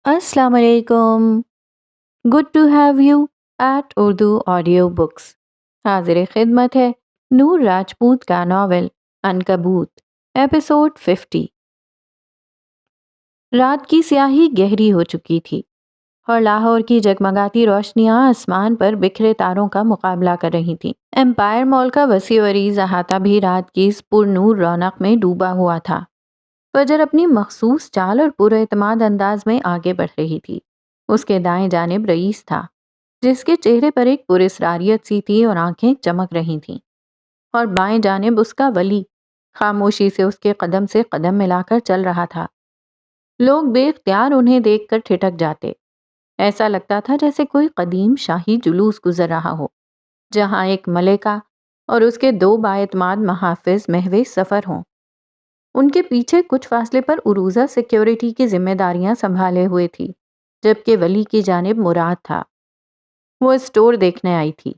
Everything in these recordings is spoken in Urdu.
السلام علیکم. Good to have you at Urdu audio books. حاضر خدمت ہے نور راجپوت کا ناول عنکبوت، ایپیسوڈ 50. رات کی سیاہی گہری ہو چکی تھی اور لاہور کی جگمگاتی روشنیاں آسمان پر بکھرے تاروں کا مقابلہ کر رہی تھیں. امپائر مال کا وسیع و عریض احاطہ بھی رات کی اس پر نور رونق میں ڈوبا ہوا تھا. فجر اپنی مخصوص چال اور پر اعتماد انداز میں آگے بڑھ رہی تھی. اس کے دائیں جانب رئیس تھا، جس کے چہرے پر ایک پراسراریت سی تھی اور آنکھیں چمک رہی تھیں، اور بائیں جانب اس کا ولی خاموشی سے اس کے قدم سے قدم ملا کر چل رہا تھا. لوگ بے اختیار انہیں دیکھ کر ٹھٹک جاتے. ایسا لگتا تھا جیسے کوئی قدیم شاہی جلوس گزر رہا ہو، جہاں ایک ملکہ اور اس کے 2 بااعتماد محافظ محو سفر ہوں. ان کے پیچھے کچھ فاصلے پر عروضہ سیکیورٹی کی ذمہ داریاں سنبھالے ہوئے تھی، جبکہ ولی کی جانب مراد تھا. وہ اسٹور دیکھنے آئی تھی.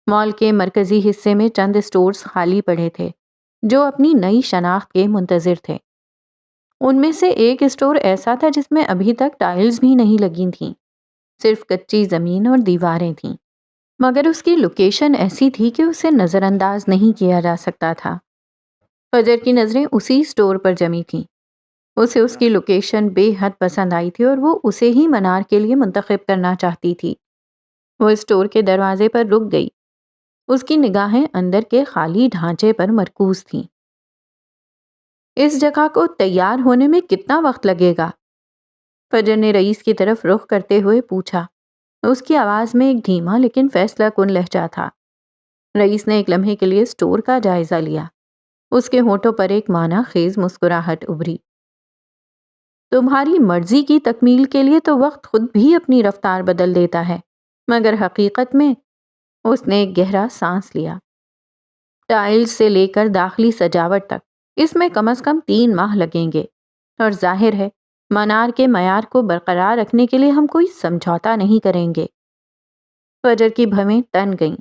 مال کے مرکزی حصے میں چند اسٹورز خالی پڑے تھے جو اپنی نئی شناخت کے منتظر تھے. ان میں سے ایک اسٹور ایسا تھا جس میں ابھی تک ٹائلز بھی نہیں لگی تھیں، صرف کچی زمین اور دیواریں تھیں، مگر اس کی لوکیشن ایسی تھی کہ اسے نظر انداز نہیں کیا جا سکتا تھا. فجر کی نظریں اسی اسٹور پر جمی تھیں. اسے اس کی لوکیشن بے حد پسند آئی تھی اور وہ اسے ہی منار کے لیے منتخب کرنا چاہتی تھی. وہ اسٹور کے دروازے پر رک گئی. اس کی نگاہیں اندر کے خالی ڈھانچے پر مرکوز تھیں. اس جگہ کو تیار ہونے میں کتنا وقت لگے گا؟ فجر نے رئیس کی طرف رخ کرتے ہوئے پوچھا. اس کی آواز میں ایک دھیما لیکن فیصلہ کن لہجہ تھا. رئیس نے ایک لمحے کے لیے اسٹور کا جائزہ لیا. اس کے ہونٹوں پر ایک معنی خیز مسکراہٹ ابھری. تمہاری مرضی کی تکمیل کے لیے تو وقت خود بھی اپنی رفتار بدل دیتا ہے، مگر حقیقت میں اس نے ایک گہرا سانس لیا. ٹائلز سے لے کر داخلی سجاوٹ تک اس میں کم از کم 3 ماہ لگیں گے، اور ظاہر ہے منار کے معیار کو برقرار رکھنے کے لیے ہم کوئی سمجھوتا نہیں کریں گے. فجر کی بھویں تن گئیں.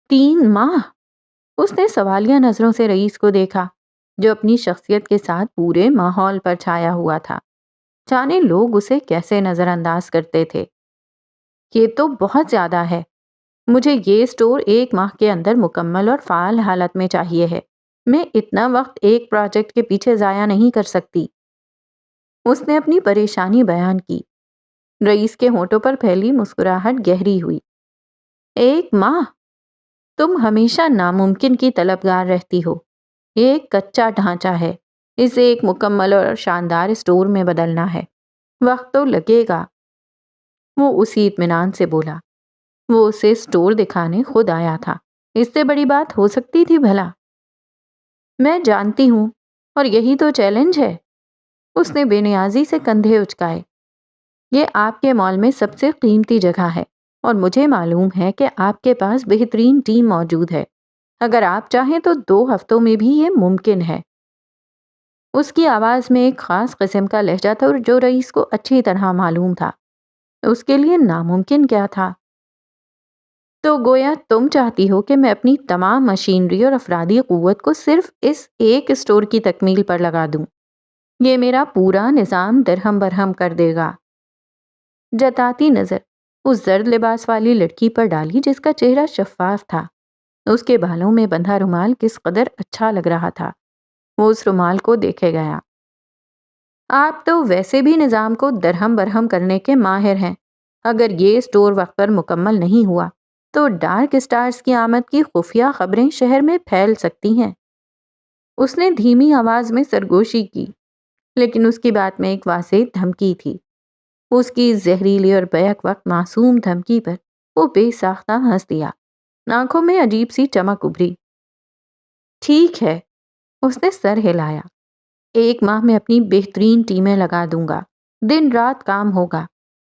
3 ماہ؟ اس نے سوالیہ نظروں سے رئیس کو دیکھا، جو اپنی شخصیت کے ساتھ پورے ماحول پر چھایا ہوا تھا. جانے لوگ اسے کیسے نظر انداز کرتے تھے. یہ تو بہت زیادہ ہے. مجھے یہ اسٹور 1 ماہ کے اندر مکمل اور فعال حالت میں چاہیے ہے. میں اتنا وقت ایک پروجیکٹ کے پیچھے ضائع نہیں کر سکتی. اس نے اپنی پریشانی بیان کی. رئیس کے ہونٹوں پر پھیلی مسکراہٹ گہری ہوئی. 1 ماہ؟ تم ہمیشہ ناممکن کی طلبگار رہتی ہو. یہ ایک کچا ڈھانچہ ہے، اسے ایک مکمل اور شاندار اسٹور میں بدلنا ہے. وقت تو لگے گا. وہ اسی اطمینان سے بولا. وہ اسے اسٹور دکھانے خود آیا تھا. اس سے بڑی بات ہو سکتی تھی بھلا؟ میں جانتی ہوں، اور یہی تو چیلنج ہے. اس نے بے نیازی سے کندھے اچکائے. یہ آپ کے مال میں سب سے قیمتی جگہ ہے، اور مجھے معلوم ہے کہ آپ کے پاس بہترین ٹیم موجود ہے. اگر آپ چاہیں تو 2 ہفتوں میں بھی یہ ممکن ہے. اس کی آواز میں ایک خاص قسم کا لہجہ تھا اور جو رئیس کو اچھی طرح معلوم تھا. اس کے لیے ناممکن کیا تھا؟ تو گویا تم چاہتی ہو کہ میں اپنی تمام مشینری اور افرادی قوت کو صرف اس ایک اسٹور کی تکمیل پر لگا دوں. یہ میرا پورا نظام درہم برہم کر دے گا. جتاتی نظر اس زرد لباس والی لڑکی پر ڈالی جس کا چہرہ شفاف تھا. اس کے بالوں میں بندھا رومال کس قدر اچھا لگ رہا تھا. وہ اس رومال کو دیکھے گیا. آپ تو ویسے بھی نظام کو درہم برہم کرنے کے ماہر ہیں. اگر یہ اسٹور وقت پر مکمل نہیں ہوا تو ڈارک اسٹارز کی آمد کی خفیہ خبریں شہر میں پھیل سکتی ہیں. اس نے دھیمی آواز میں سرگوشی کی، لیکن اس کی بات میں ایک واضح دھمکی تھی. اس کی زہریلی اور بیک وقت معصوم دھمکی پر وہ بے ساختہ ہنس دیا. آنکھوں میں عجیب سی چمک ابھری. ٹھیک ہے، اس نے سر ہلایا. 1 ماہ میں اپنی بہترین ٹیمیں لگا دوں گا. دن رات کام ہوگا.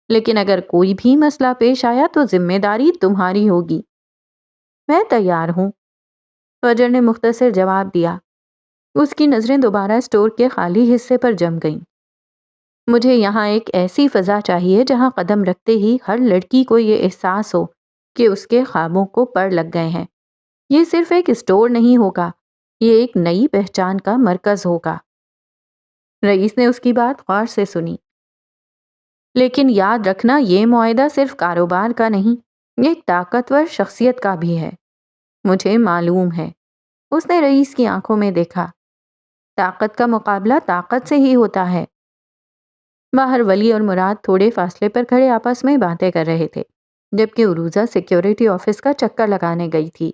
لیکن اگر کوئی بھی مسئلہ پیش آیا تو ذمہ داری تمہاری ہوگی. میں تیار ہوں، فجر نے مختصر جواب دیا. اس کی نظریں دوبارہ اسٹور کے خالی حصے پر جم گئیں. مجھے یہاں ایک ایسی فضا چاہیے جہاں قدم رکھتے ہی ہر لڑکی کو یہ احساس ہو کہ اس کے خوابوں کو پڑ لگ گئے ہیں. یہ صرف ایک اسٹور نہیں ہوگا، یہ ایک نئی پہچان کا مرکز ہوگا. رئیس نے اس کی بات غور سے سنی. لیکن یاد رکھنا یہ معاہدہ صرف کاروبار کا نہیں، یہ ایک طاقتور شخصیت کا بھی ہے۔ مجھے معلوم ہے۔ اس نے رئیس کی آنکھوں میں دیکھا۔ طاقت کا مقابلہ طاقت سے ہی ہوتا ہے۔ باہر ولی اور مراد تھوڑے فاصلے پر کھڑے آپس میں باتیں کر رہے تھے، جبکہ عروجہ سیکیورٹی آفس کا چکر لگانے گئی تھی۔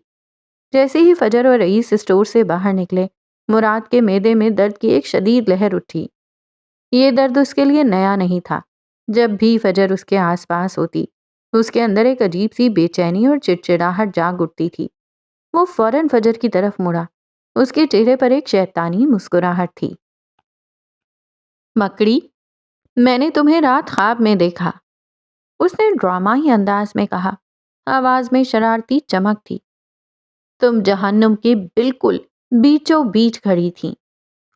جیسے ہی فجر اور رئیس اسٹور سے باہر نکلے، مراد کے معدے میں درد کی ایک شدید لہر اٹھی۔ یہ درد اس کے لیے نیا نہیں تھا۔ جب بھی فجر اس کے آس پاس ہوتی، اس کے اندر ایک عجیب سی بے چینی اور چڑچڑاہٹ جاگ اٹھتی تھی۔ وہ فوراً فجر کی طرف مڑا۔ اس کے چہرے پر ایک شیطانی مسکراہٹ تھی۔ مکڑی، میں نے تمہیں رات خواب میں دیکھا، اس نے ڈرامائی انداز میں کہا۔ آواز میں شرارتی چمک تھی۔ تم جہنم کے بالکل بیچوں بیچ کھڑی تھی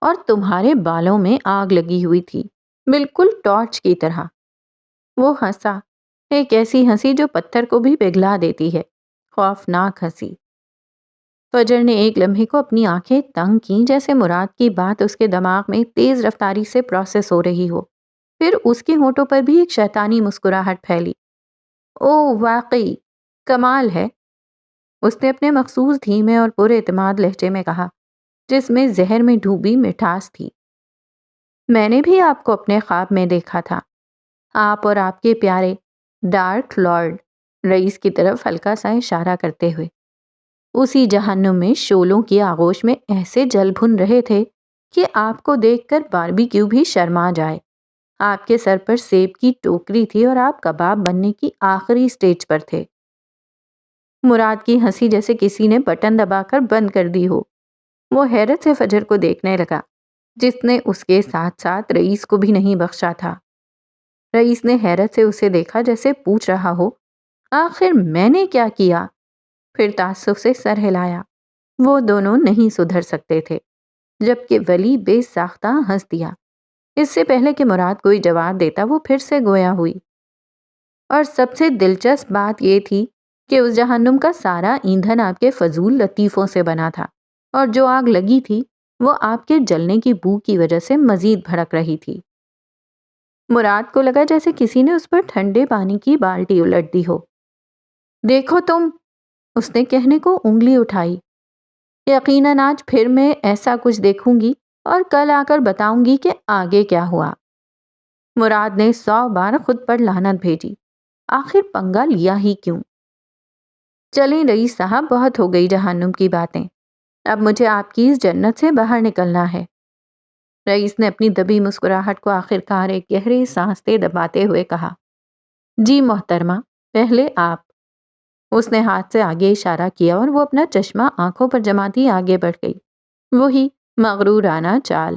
اور تمہارے بالوں میں آگ لگی ہوئی تھی، بالکل ٹارچ کی طرح۔ وہ ہنسا، ایک ایسی ہنسی جو پتھر کو بھی پگھلا دیتی ہے، خوفناک ہنسی۔ فجر نے ایک لمحے کو اپنی آنکھیں تنگ کیں، جیسے مراد کی بات اس کے دماغ میں تیز رفتاری سے پروسیس ہو رہی ہو۔ پھر اس کے ہونٹوں پر بھی ایک شیطانی مسکراہٹ پھیلی۔ او واقعی کمال ہے، اس نے اپنے مخصوص دھیمے اور پورے اعتماد لہجے میں کہا، جس میں زہر میں ڈوبی مٹھاس تھی۔ میں نے بھی آپ کو اپنے خواب میں دیکھا تھا، آپ اور آپ کے پیارے ڈارک لارڈ، رئیس کی طرف ہلکا سا اشارہ کرتے ہوئے، اسی جہنم میں شولوں کی آغوش میں ایسے جل بھن رہے تھے کہ آپ کو دیکھ کر باربیکیو بھی شرما جائے۔ آپ کے سر پر سیب کی ٹوکری تھی اور آپ کباب بننے کی آخری سٹیج پر تھے۔ مراد کی ہنسی جیسے کسی نے بٹن دبا کر بند کر دی ہو۔ وہ حیرت سے فجر کو دیکھنے لگا، جس نے اس کے ساتھ ساتھ رئیس کو بھی نہیں بخشا تھا۔ رئیس نے حیرت سے اسے دیکھا، جیسے پوچھ رہا ہو، آخر میں نے کیا کیا؟ پھر تعصب سے سر ہلایا۔ وہ دونوں نہیں سدھر سکتے تھے، جبکہ ولی بے ساختہ ہنس دیا۔ اس سے پہلے کہ مراد کوئی جواب دیتا، وہ پھر سے گویا ہوئی۔ اور سب سے دلچسپ بات یہ تھی کہ اس جہنم کا سارا ایندھن آپ کے فضول لطیفوں سے بنا تھا، اور جو آگ لگی تھی وہ آپ کے جلنے کی بو کی وجہ سے مزید بھڑک رہی تھی۔ مراد کو لگا جیسے کسی نے اس پر ٹھنڈے پانی کی بالٹی الٹ دی ہو۔ دیکھو تم، اس نے کہنے کو انگلی اٹھائی، یقیناً آج پھر میں ایسا کچھ دیکھوں گی اور کل آ کر بتاؤں گی کہ آگے کیا ہوا۔ مراد نے 100 بار خود پر لعنت بھیجی، آخر پنگا لیا ہی کیوں؟ چلیں رئیس صاحب، بہت ہو گئی جہنم کی باتیں، اب مجھے آپ کی اس جنت سے باہر نکلنا ہے۔ رئیس نے اپنی دبی مسکراہٹ کو آخر کار ایک گہرے سانس دباتے ہوئے کہا، جی محترمہ، پہلے آپ۔ اس نے ہاتھ سے آگے اشارہ کیا اور وہ اپنا چشمہ آنکھوں پر جماتی آگے بڑھ گئی۔ وہی مغرورانہ چال۔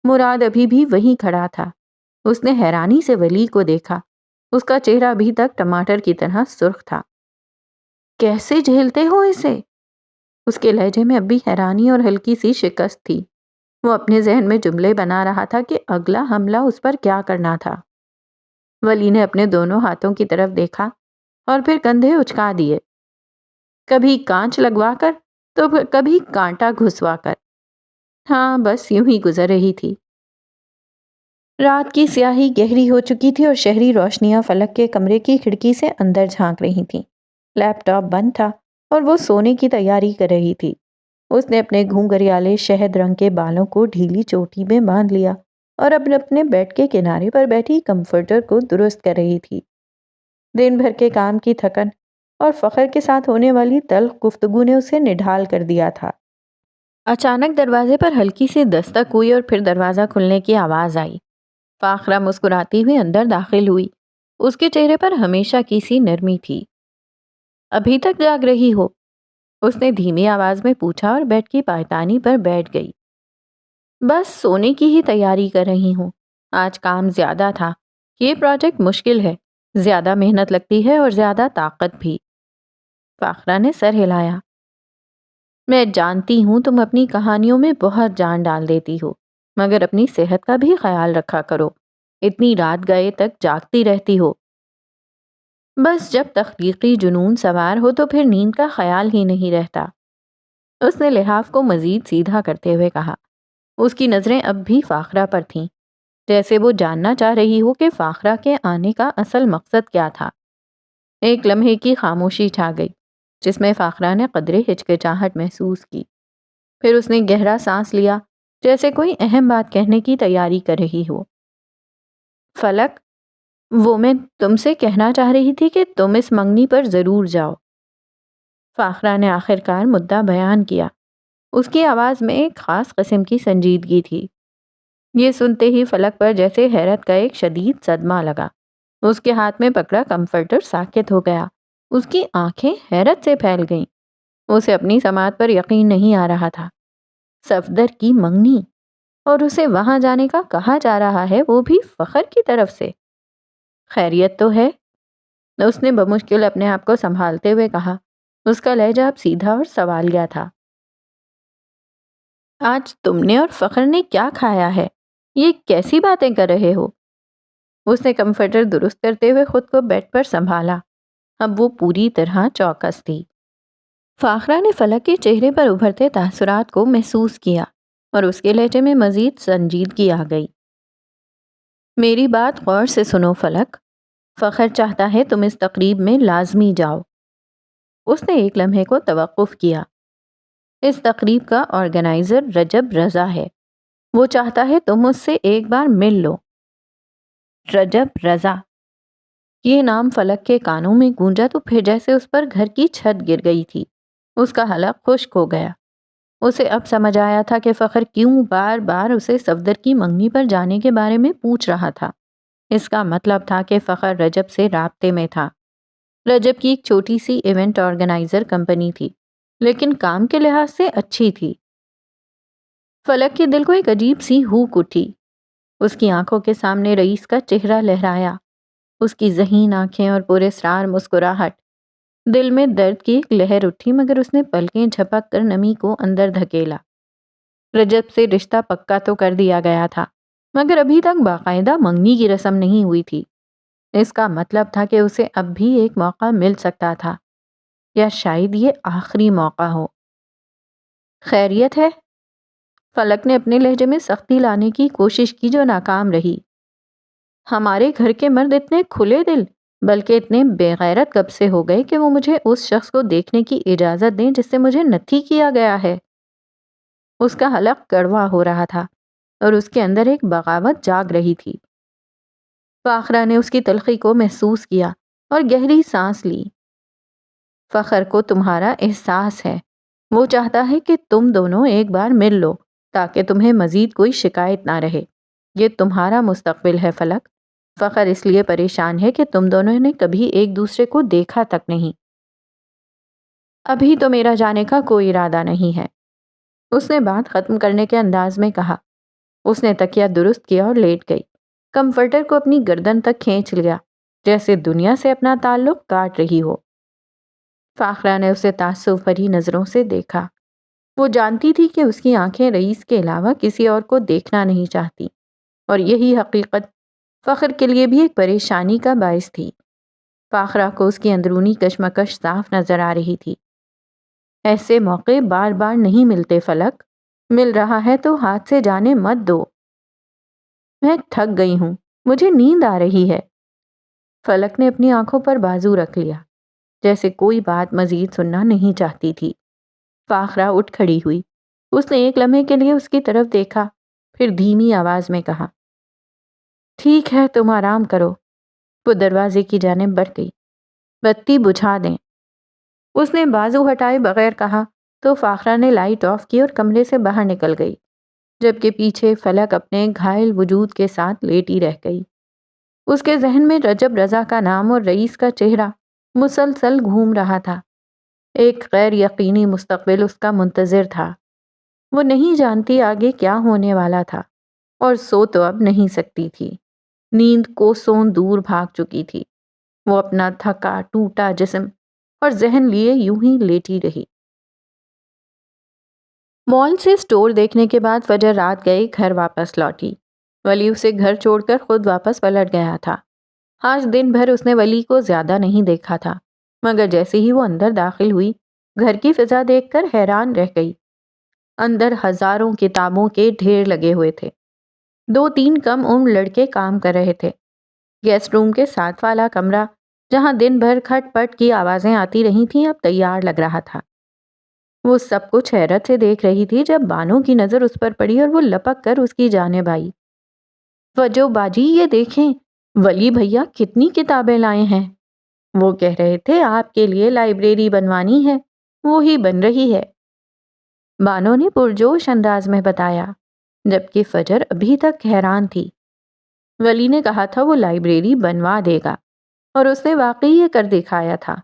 مراد ابھی بھی وہیں کھڑا تھا۔ اس نے حیرانی سے ولی کو دیکھا۔ اس کا چہرہ ابھی تک ٹماٹر کی طرح سرخ تھا۔ کیسے جھیلتے ہو اسے؟ اس کے لہجے میں اب بھی حیرانی اور ہلکی سی شکست تھی۔ وہ اپنے ذہن میں جملے بنا رہا تھا کہ اگلا حملہ اس پر کیا کرنا تھا۔ ولی نے اپنے دونوں ہاتھوں کی طرف دیکھا اور پھر کندھے اچکا دیے، کبھی کانچ لگوا کر تو کبھی کانٹا گھسوا کر۔ ہاں، بس یوں ہی گزر رہی تھی۔ رات کی سیاہی گہری ہو چکی تھی اور شہری روشنیاں فلک کے کمرے کی کھڑکی سے اندر جھانک رہی تھیں۔ لیپ ٹاپ بند تھا اور وہ سونے کی تیاری کر رہی تھی۔ اس نے اپنے گھونگھریالے شہد رنگ کے بالوں کو ڈھیلی چوٹی میں باندھ لیا اور اپنے بیڈ کے کنارے پر بیٹھی کمفرٹر کو درست کر رہی تھی۔ دن بھر کے کام کی تھکن اور فخر کے ساتھ ہونے والی تلخ گفتگو نے اسے نڈھال کر دیا تھا۔ اچانک دروازے پر ہلکی سی دستک ہوئی اور پھر دروازہ کھلنے کی آواز آئی۔ فاخرہ مسکراتی ہوئی اندر داخل ہوئی۔ اس کے چہرے پر ہمیشہ کی سی نرمی تھی۔ ابھی تک جاگ رہی ہو؟ اس نے دھیمی آواز میں پوچھا اور بیڈ کی پائتانی پر بیٹھ گئی۔ بس سونے کی ہی تیاری کر رہی ہوں، آج کام زیادہ تھا۔ یہ پروجیکٹ مشکل ہے، زیادہ محنت لگتی ہے اور زیادہ طاقت بھی۔ فاخرہ نے سر ہلایا۔ میں جانتی ہوں تم اپنی کہانیوں میں بہت جان ڈال دیتی ہو، مگر اپنی صحت کا بھی خیال رکھا کرو، اتنی رات گئے تک جاگتی رہتی ہو۔ بس جب تخلیقی جنون سوار ہو تو پھر نیند کا خیال ہی نہیں رہتا۔ اس نے لحاف کو مزید سیدھا کرتے ہوئے کہا۔ اس کی نظریں اب بھی فاخرہ پر تھیں۔ جیسے وہ جاننا چاہ رہی ہو کہ فاخرہ کے آنے کا اصل مقصد کیا تھا۔ ایک لمحے کی خاموشی چھا گئی جس میں فاخرہ نے قدرے ہچکچاہٹ محسوس کی۔ پھر اس نے گہرا سانس لیا جیسے کوئی اہم بات کہنے کی تیاری کر رہی ہو۔ فلک، وہ میں تم سے کہنا چاہ رہی تھی کہ تم اس منگنی پر ضرور جاؤ۔ فاخرہ نے آخر کار مدعا بیان کیا۔ اس کی آواز میں ایک خاص قسم کی سنجیدگی تھی۔ یہ سنتے ہی فلک پر جیسے حیرت کا ایک شدید صدمہ لگا۔ اس کے ہاتھ میں پکڑا کمفرٹر ساکت ہو گیا۔ اس کی آنکھیں حیرت سے پھیل گئیں۔ اسے اپنی سماعت پر یقین نہیں آ رہا تھا۔ صفدر کی منگنی، اور اسے وہاں جانے کا کہا جا رہا ہے، وہ بھی فخر کی طرف سے۔ خیریت تو ہے؟ اس نے بمشکل اپنے آپ کو سنبھالتے ہوئے کہا۔ اس کا لہجہ اب سیدھا اور سوالیہ تھا۔ آج تم نے اور فخر نے کیا کھایا ہے؟ یہ کیسی باتیں کر رہے ہو؟ اس نے کمفرٹر درست کرتے ہوئے خود کو بیڈ پر سنبھالا۔ اب وہ پوری طرح چوکس تھی۔ فاخرہ نے فلک کے چہرے پر ابھرتے تاثرات کو محسوس کیا اور اس کے لہجے میں مزید سنجیدگی آ گئی۔ میری بات غور سے سنو فلک، فخر چاہتا ہے تم اس تقریب میں لازمی جاؤ۔ اس نے ایک لمحے کو توقف کیا۔ اس تقریب کا آرگنائزر رجب رضا ہے۔ وہ چاہتا ہے تم اس سے ایک بار مل لو۔ رجب رضا، یہ نام فلک کے کانوں میں گونجا تو پھر جیسے اس پر گھر کی چھت گر گئی تھی۔ اس کا حلق خشک ہو گیا۔ اسے اب سمجھ آیا تھا کہ فخر کیوں بار بار اسے صفدر کی منگنی پر جانے کے بارے میں پوچھ رہا تھا۔ اس کا مطلب تھا کہ فخر رجب سے رابطے میں تھا۔ رجب کی ایک چھوٹی سی ایونٹ آرگنائزر کمپنی تھی، لیکن کام کے لحاظ سے اچھی تھی۔ فلک کے دل کو ایک عجیب سی ہوک اٹھی۔ اس کی آنکھوں کے سامنے رئیس کا چہرہ لہرایا، اس کی ذہین آنکھیں اور پراسرار مسکراہٹ۔ دل میں درد کی ایک لہر اٹھی، مگر اس نے پلکیں جھپک کر نمی کو اندر دھکیلا۔ رجب سے رشتہ پکا تو کر دیا گیا تھا، مگر ابھی تک باقاعدہ منگنی کی رسم نہیں ہوئی تھی۔ اس کا مطلب تھا کہ اسے اب بھی ایک موقع مل سکتا تھا، یا شاید یہ آخری موقع ہو۔ خیریت ہے؟ فلک نے اپنے لہجے میں سختی لانے کی کوشش کی جو ناکام رہی۔ ہمارے گھر کے مرد اتنے کھلے دل بلکہ اتنے بے غیرت کب سے ہو گئے کہ وہ مجھے اس شخص کو دیکھنے کی اجازت دیں جس سے مجھے نتھی کیا گیا ہے۔ اس کا حلق کڑوا ہو رہا تھا اور اس کے اندر ایک بغاوت جاگ رہی تھی۔ فاخرہ نے اس کی تلخی کو محسوس کیا اور گہری سانس لی۔ فخر کو تمہارا احساس ہے۔ وہ چاہتا ہے کہ تم دونوں ایک بار مل لو تاکہ تمہیں مزید کوئی شکایت نہ رہے۔ یہ تمہارا مستقبل ہے فلک۔ فخر اس لیے پریشان ہے کہ تم دونوں نے کبھی ایک دوسرے کو دیکھا تک نہیں۔ ابھی تو میرا جانے کا کوئی ارادہ نہیں ہے، اس نے بات ختم کرنے کے انداز میں کہا۔ اس نے تکیہ درست کیا اور لیٹ گئی، کمفرٹر کو اپنی گردن تک کھینچ لیا جیسے دنیا سے اپنا تعلق کاٹ رہی ہو۔ فاخرہ نے اسے تعصب بھری نظروں سے دیکھا۔ وہ جانتی تھی کہ اس کی آنکھیں رئیس کے علاوہ کسی اور کو دیکھنا نہیں چاہتی، اور یہی حقیقت فخر کے لیے بھی ایک پریشانی کا باعث تھی۔ فاخرہ کو اس کی اندرونی کشمکش صاف نظر آ رہی تھی۔ ایسے موقع بار بار نہیں ملتے فلک، مل رہا ہے تو ہاتھ سے جانے مت دو۔ میں تھک گئی ہوں، مجھے نیند آ رہی ہے۔ فلک نے اپنی آنکھوں پر بازو رکھ لیا جیسے کوئی بات مزید سننا نہیں چاہتی تھی۔ فاخرہ اٹھ کھڑی ہوئی۔ اس نے ایک لمحے کے لیے اس کی طرف دیکھا، پھر دھیمی آواز میں کہا، ٹھیک ہے تم آرام کرو۔ وہ دروازے کی جانب بڑھ گئی۔ بتی بجھا دیں، اس نے بازو ہٹائے بغیر کہا تو فاخرہ نے لائٹ آف کی اور کمرے سے باہر نکل گئی، جبکہ پیچھے فلک اپنے گھائل وجود کے ساتھ لیٹی رہ گئی۔ اس کے ذہن میں رجب رضا کا نام اور رئیس کا چہرہ مسلسل گھوم رہا تھا۔ ایک غیر یقینی مستقبل اس کا منتظر تھا۔ وہ نہیں جانتی آگے کیا ہونے والا تھا، اور سو تو اب نہیں سکتی تھی۔ نیند کوسوں دور بھاگ چکی تھی۔ وہ اپنا تھکا ٹوٹا جسم اور ذہن لیے یوں ہی لیٹی رہی۔ مال سے سٹور دیکھنے کے بعد فجر رات گئے گھر واپس لوٹی۔ ولی اسے گھر چھوڑ کر خود واپس پلٹ گیا تھا۔ آج دن بھر اس نے ولی کو زیادہ نہیں دیکھا تھا، مگر جیسے ہی وہ اندر داخل ہوئی، گھر کی فضا دیکھ کر حیران رہ گئی۔ اندر ہزاروں کتابوں کے ڈھیر لگے ہوئے تھے۔ 2-3 کم عمر لڑکے کام کر رہے تھے۔ گیسٹ روم کے ساتھ والا کمرہ جہاں دن بھر کھٹ پٹ کی آوازیں آتی رہی تھیں اب تیار لگ رہا تھا۔ وہ سب کچھ حیرت سے دیکھ رہی تھی جب بانو کی نظر اس پر پڑی اور وہ لپک کر اس کی جانب آئی۔ وجو باجی یہ دیکھیں، ولی بھیا کتنی کتابیں لائے ہیں۔ وہ کہہ رہے تھے آپ کے لیے لائبریری بنوانی ہے، وہی بن رہی ہے، بانو نے پرجوش انداز میں بتایا، جبکہ فجر ابھی تک حیران تھی۔ ولی نے کہا تھا وہ لائبریری بنوا دے گا اور اس نے واقعی یہ کر دکھایا تھا،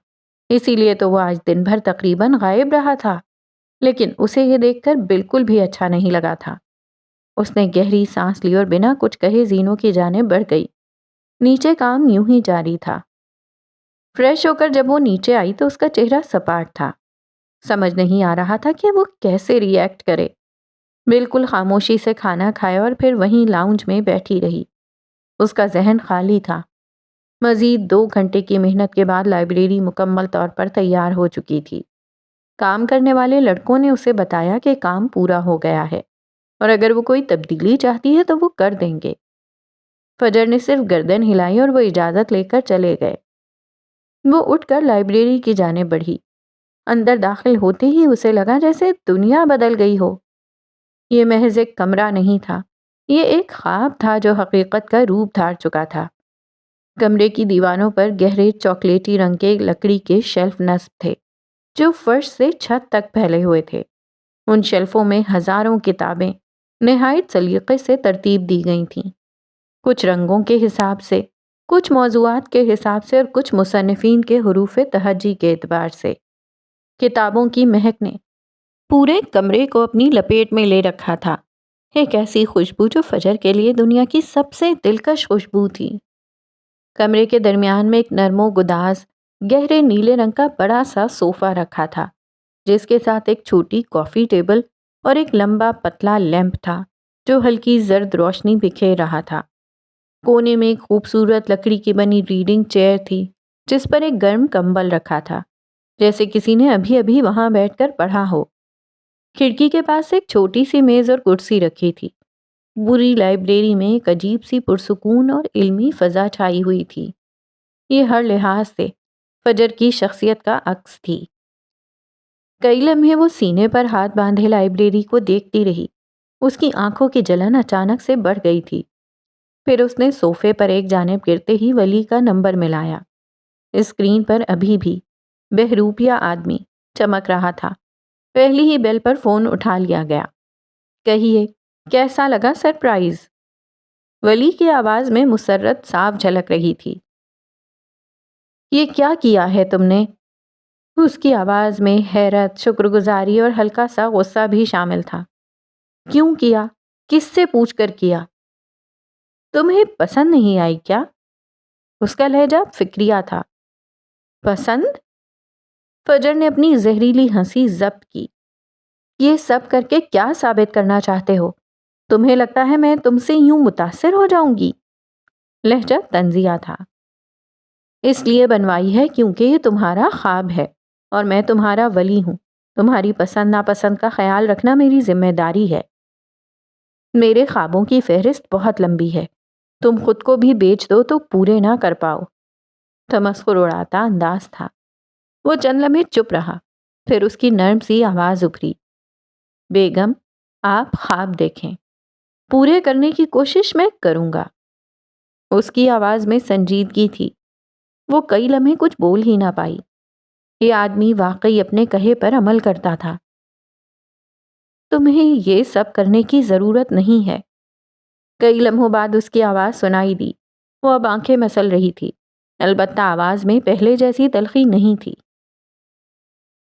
اسی لیے تو وہ آج دن بھر تقریباً غائب رہا تھا، لیکن اسے یہ دیکھ کر بالکل بھی اچھا نہیں لگا تھا۔ اس نے گہری سانس لی اور بنا کچھ کہے زینوں کی جانب بڑھ گئی۔ نیچے کام یوں ہی جاری تھا۔ فریش ہو کر جب وہ نیچے آئی تو اس کا چہرہ سپاٹ تھا۔ سمجھ نہیں آ رہا تھا کہ وہ کیسے ری ایکٹ کرے۔ بالکل خاموشی سے کھانا کھایا اور پھر وہیں لاؤنج میں بیٹھی رہی۔ اس کا ذہن خالی تھا۔ مزید 2 گھنٹے کی محنت کے بعد لائبریری مکمل طور پر تیار ہو چکی تھی۔ کام کرنے والے لڑکوں نے اسے بتایا کہ کام پورا ہو گیا ہے اور اگر وہ کوئی تبدیلی چاہتی ہے تو وہ کر دیں گے۔ فجر نے صرف گردن ہلائی اور وہ اجازت لے کر چلے گئے۔ وہ اٹھ کر لائبریری کی جانب بڑھی۔ اندر داخل ہوتے ہی اسے لگا جیسے دنیا بدل گئی ہو۔ یہ محض ایک کمرہ نہیں تھا، یہ ایک خواب تھا جو حقیقت کا روپ دھار چکا تھا۔ کمرے کی دیواروں پر گہرے چاکلیٹی رنگ کے لکڑی کے شیلف نصب تھے جو فرش سے چھت تک پھیلے ہوئے تھے۔ ان شیلفوں میں ہزاروں کتابیں نہایت سلیقے سے ترتیب دی گئی تھیں، کچھ رنگوں کے حساب سے، کچھ موضوعات کے حساب سے اور کچھ مصنفین کے حروف تہجی کے اعتبار سے۔ کتابوں کی مہک نے پورے کمرے کو اپنی لپیٹ میں لے رکھا تھا، ایک ایسی خوشبو جو فجر کے لیے دنیا کی سب سے دلکش خوشبو تھی۔ کمرے کے درمیان میں ایک نرم و گداز گہرے نیلے رنگ کا بڑا سا صوفہ رکھا تھا، جس کے ساتھ ایک چھوٹی کافی ٹیبل اور ایک لمبا پتلا لیمپ تھا جو ہلکی زرد روشنی بکھیر رہا تھا۔ کونے میں ایک خوبصورت لکڑی کی بنی ریڈنگ چیئر تھی جس پر ایک گرم کمبل رکھا تھا، جیسے کسی نے ابھی ابھی وہاں بیٹھ کر پڑھا ہو۔ کھڑکی کے پاس ایک چھوٹی سی میز اور کرسی رکھی تھی۔ پوری لائبریری میں ایک عجیب سی پرسکون اور علمی فضا چھائی ہوئی تھی۔ یہ ہر لحاظ سے فجر کی شخصیت کا عکس تھی۔ کئی لمحے وہ سینے پر ہاتھ باندھے لائبریری کو دیکھتی رہی۔ اس کی آنکھوں کی جلن اچانک سے بڑھ گئی تھی۔ پھر اس نے صوفے پر ایک جانب گرتے ہی ولی کا نمبر ملایا۔ اسکرین پر ابھی بھی بہروپیہ آدمی چمک رہا تھا۔ پہلی ہی بیل پر فون اٹھا لیا گیا۔ کہیے، کیسا لگا سرپرائز؟ ولی کی آواز میں مسرت صاف جھلک رہی تھی۔ یہ کیا کیا ہے تم نے؟ اس کی آواز میں حیرت، شکر گزاری اور ہلکا سا غصہ بھی شامل تھا۔ کیوں کیا؟ کس سے پوچھ کر کیا؟ تمہیں پسند نہیں آئی کیا؟ اس کا لہجہ فکریہ تھا۔ پسند؟ فجر نے اپنی زہریلی ہنسی ضبط کی۔ یہ سب کر کے کیا ثابت کرنا چاہتے ہو؟ تمہیں لگتا ہے میں تم سے یوں متاثر ہو جاؤں گی؟ لہجہ طنزیہ تھا۔ اس لیے بنوائی ہے کیونکہ یہ تمہارا خواب ہے اور میں تمہارا ولی ہوں۔ تمہاری پسند ناپسند کا خیال رکھنا میری ذمہ داری ہے۔ میرے خوابوں کی فہرست بہت لمبی ہے، تم خود کو بھی بیچ دو تو پورے نہ کر پاؤ۔ تمسخر اڑاتا انداز تھا۔ وہ چند لمحے چپ رہا، پھر اس کی نرم سی آواز ابھری، بیگم آپ خواب دیکھیں، پورے کرنے کی کوشش میں کروں گا۔ اس کی آواز میں سنجیدگی تھی۔ وہ کئی لمحے کچھ بول ہی نہ پائی۔ یہ آدمی واقعی اپنے کہے پر عمل کرتا تھا۔ تمہیں یہ سب کرنے کی ضرورت نہیں ہے۔ کئی لمحوں بعد اس کی آواز سنائی دی۔ وہ اب آنکھیں مسل رہی تھی، البتہ آواز میں پہلے جیسی تلخی نہیں تھی۔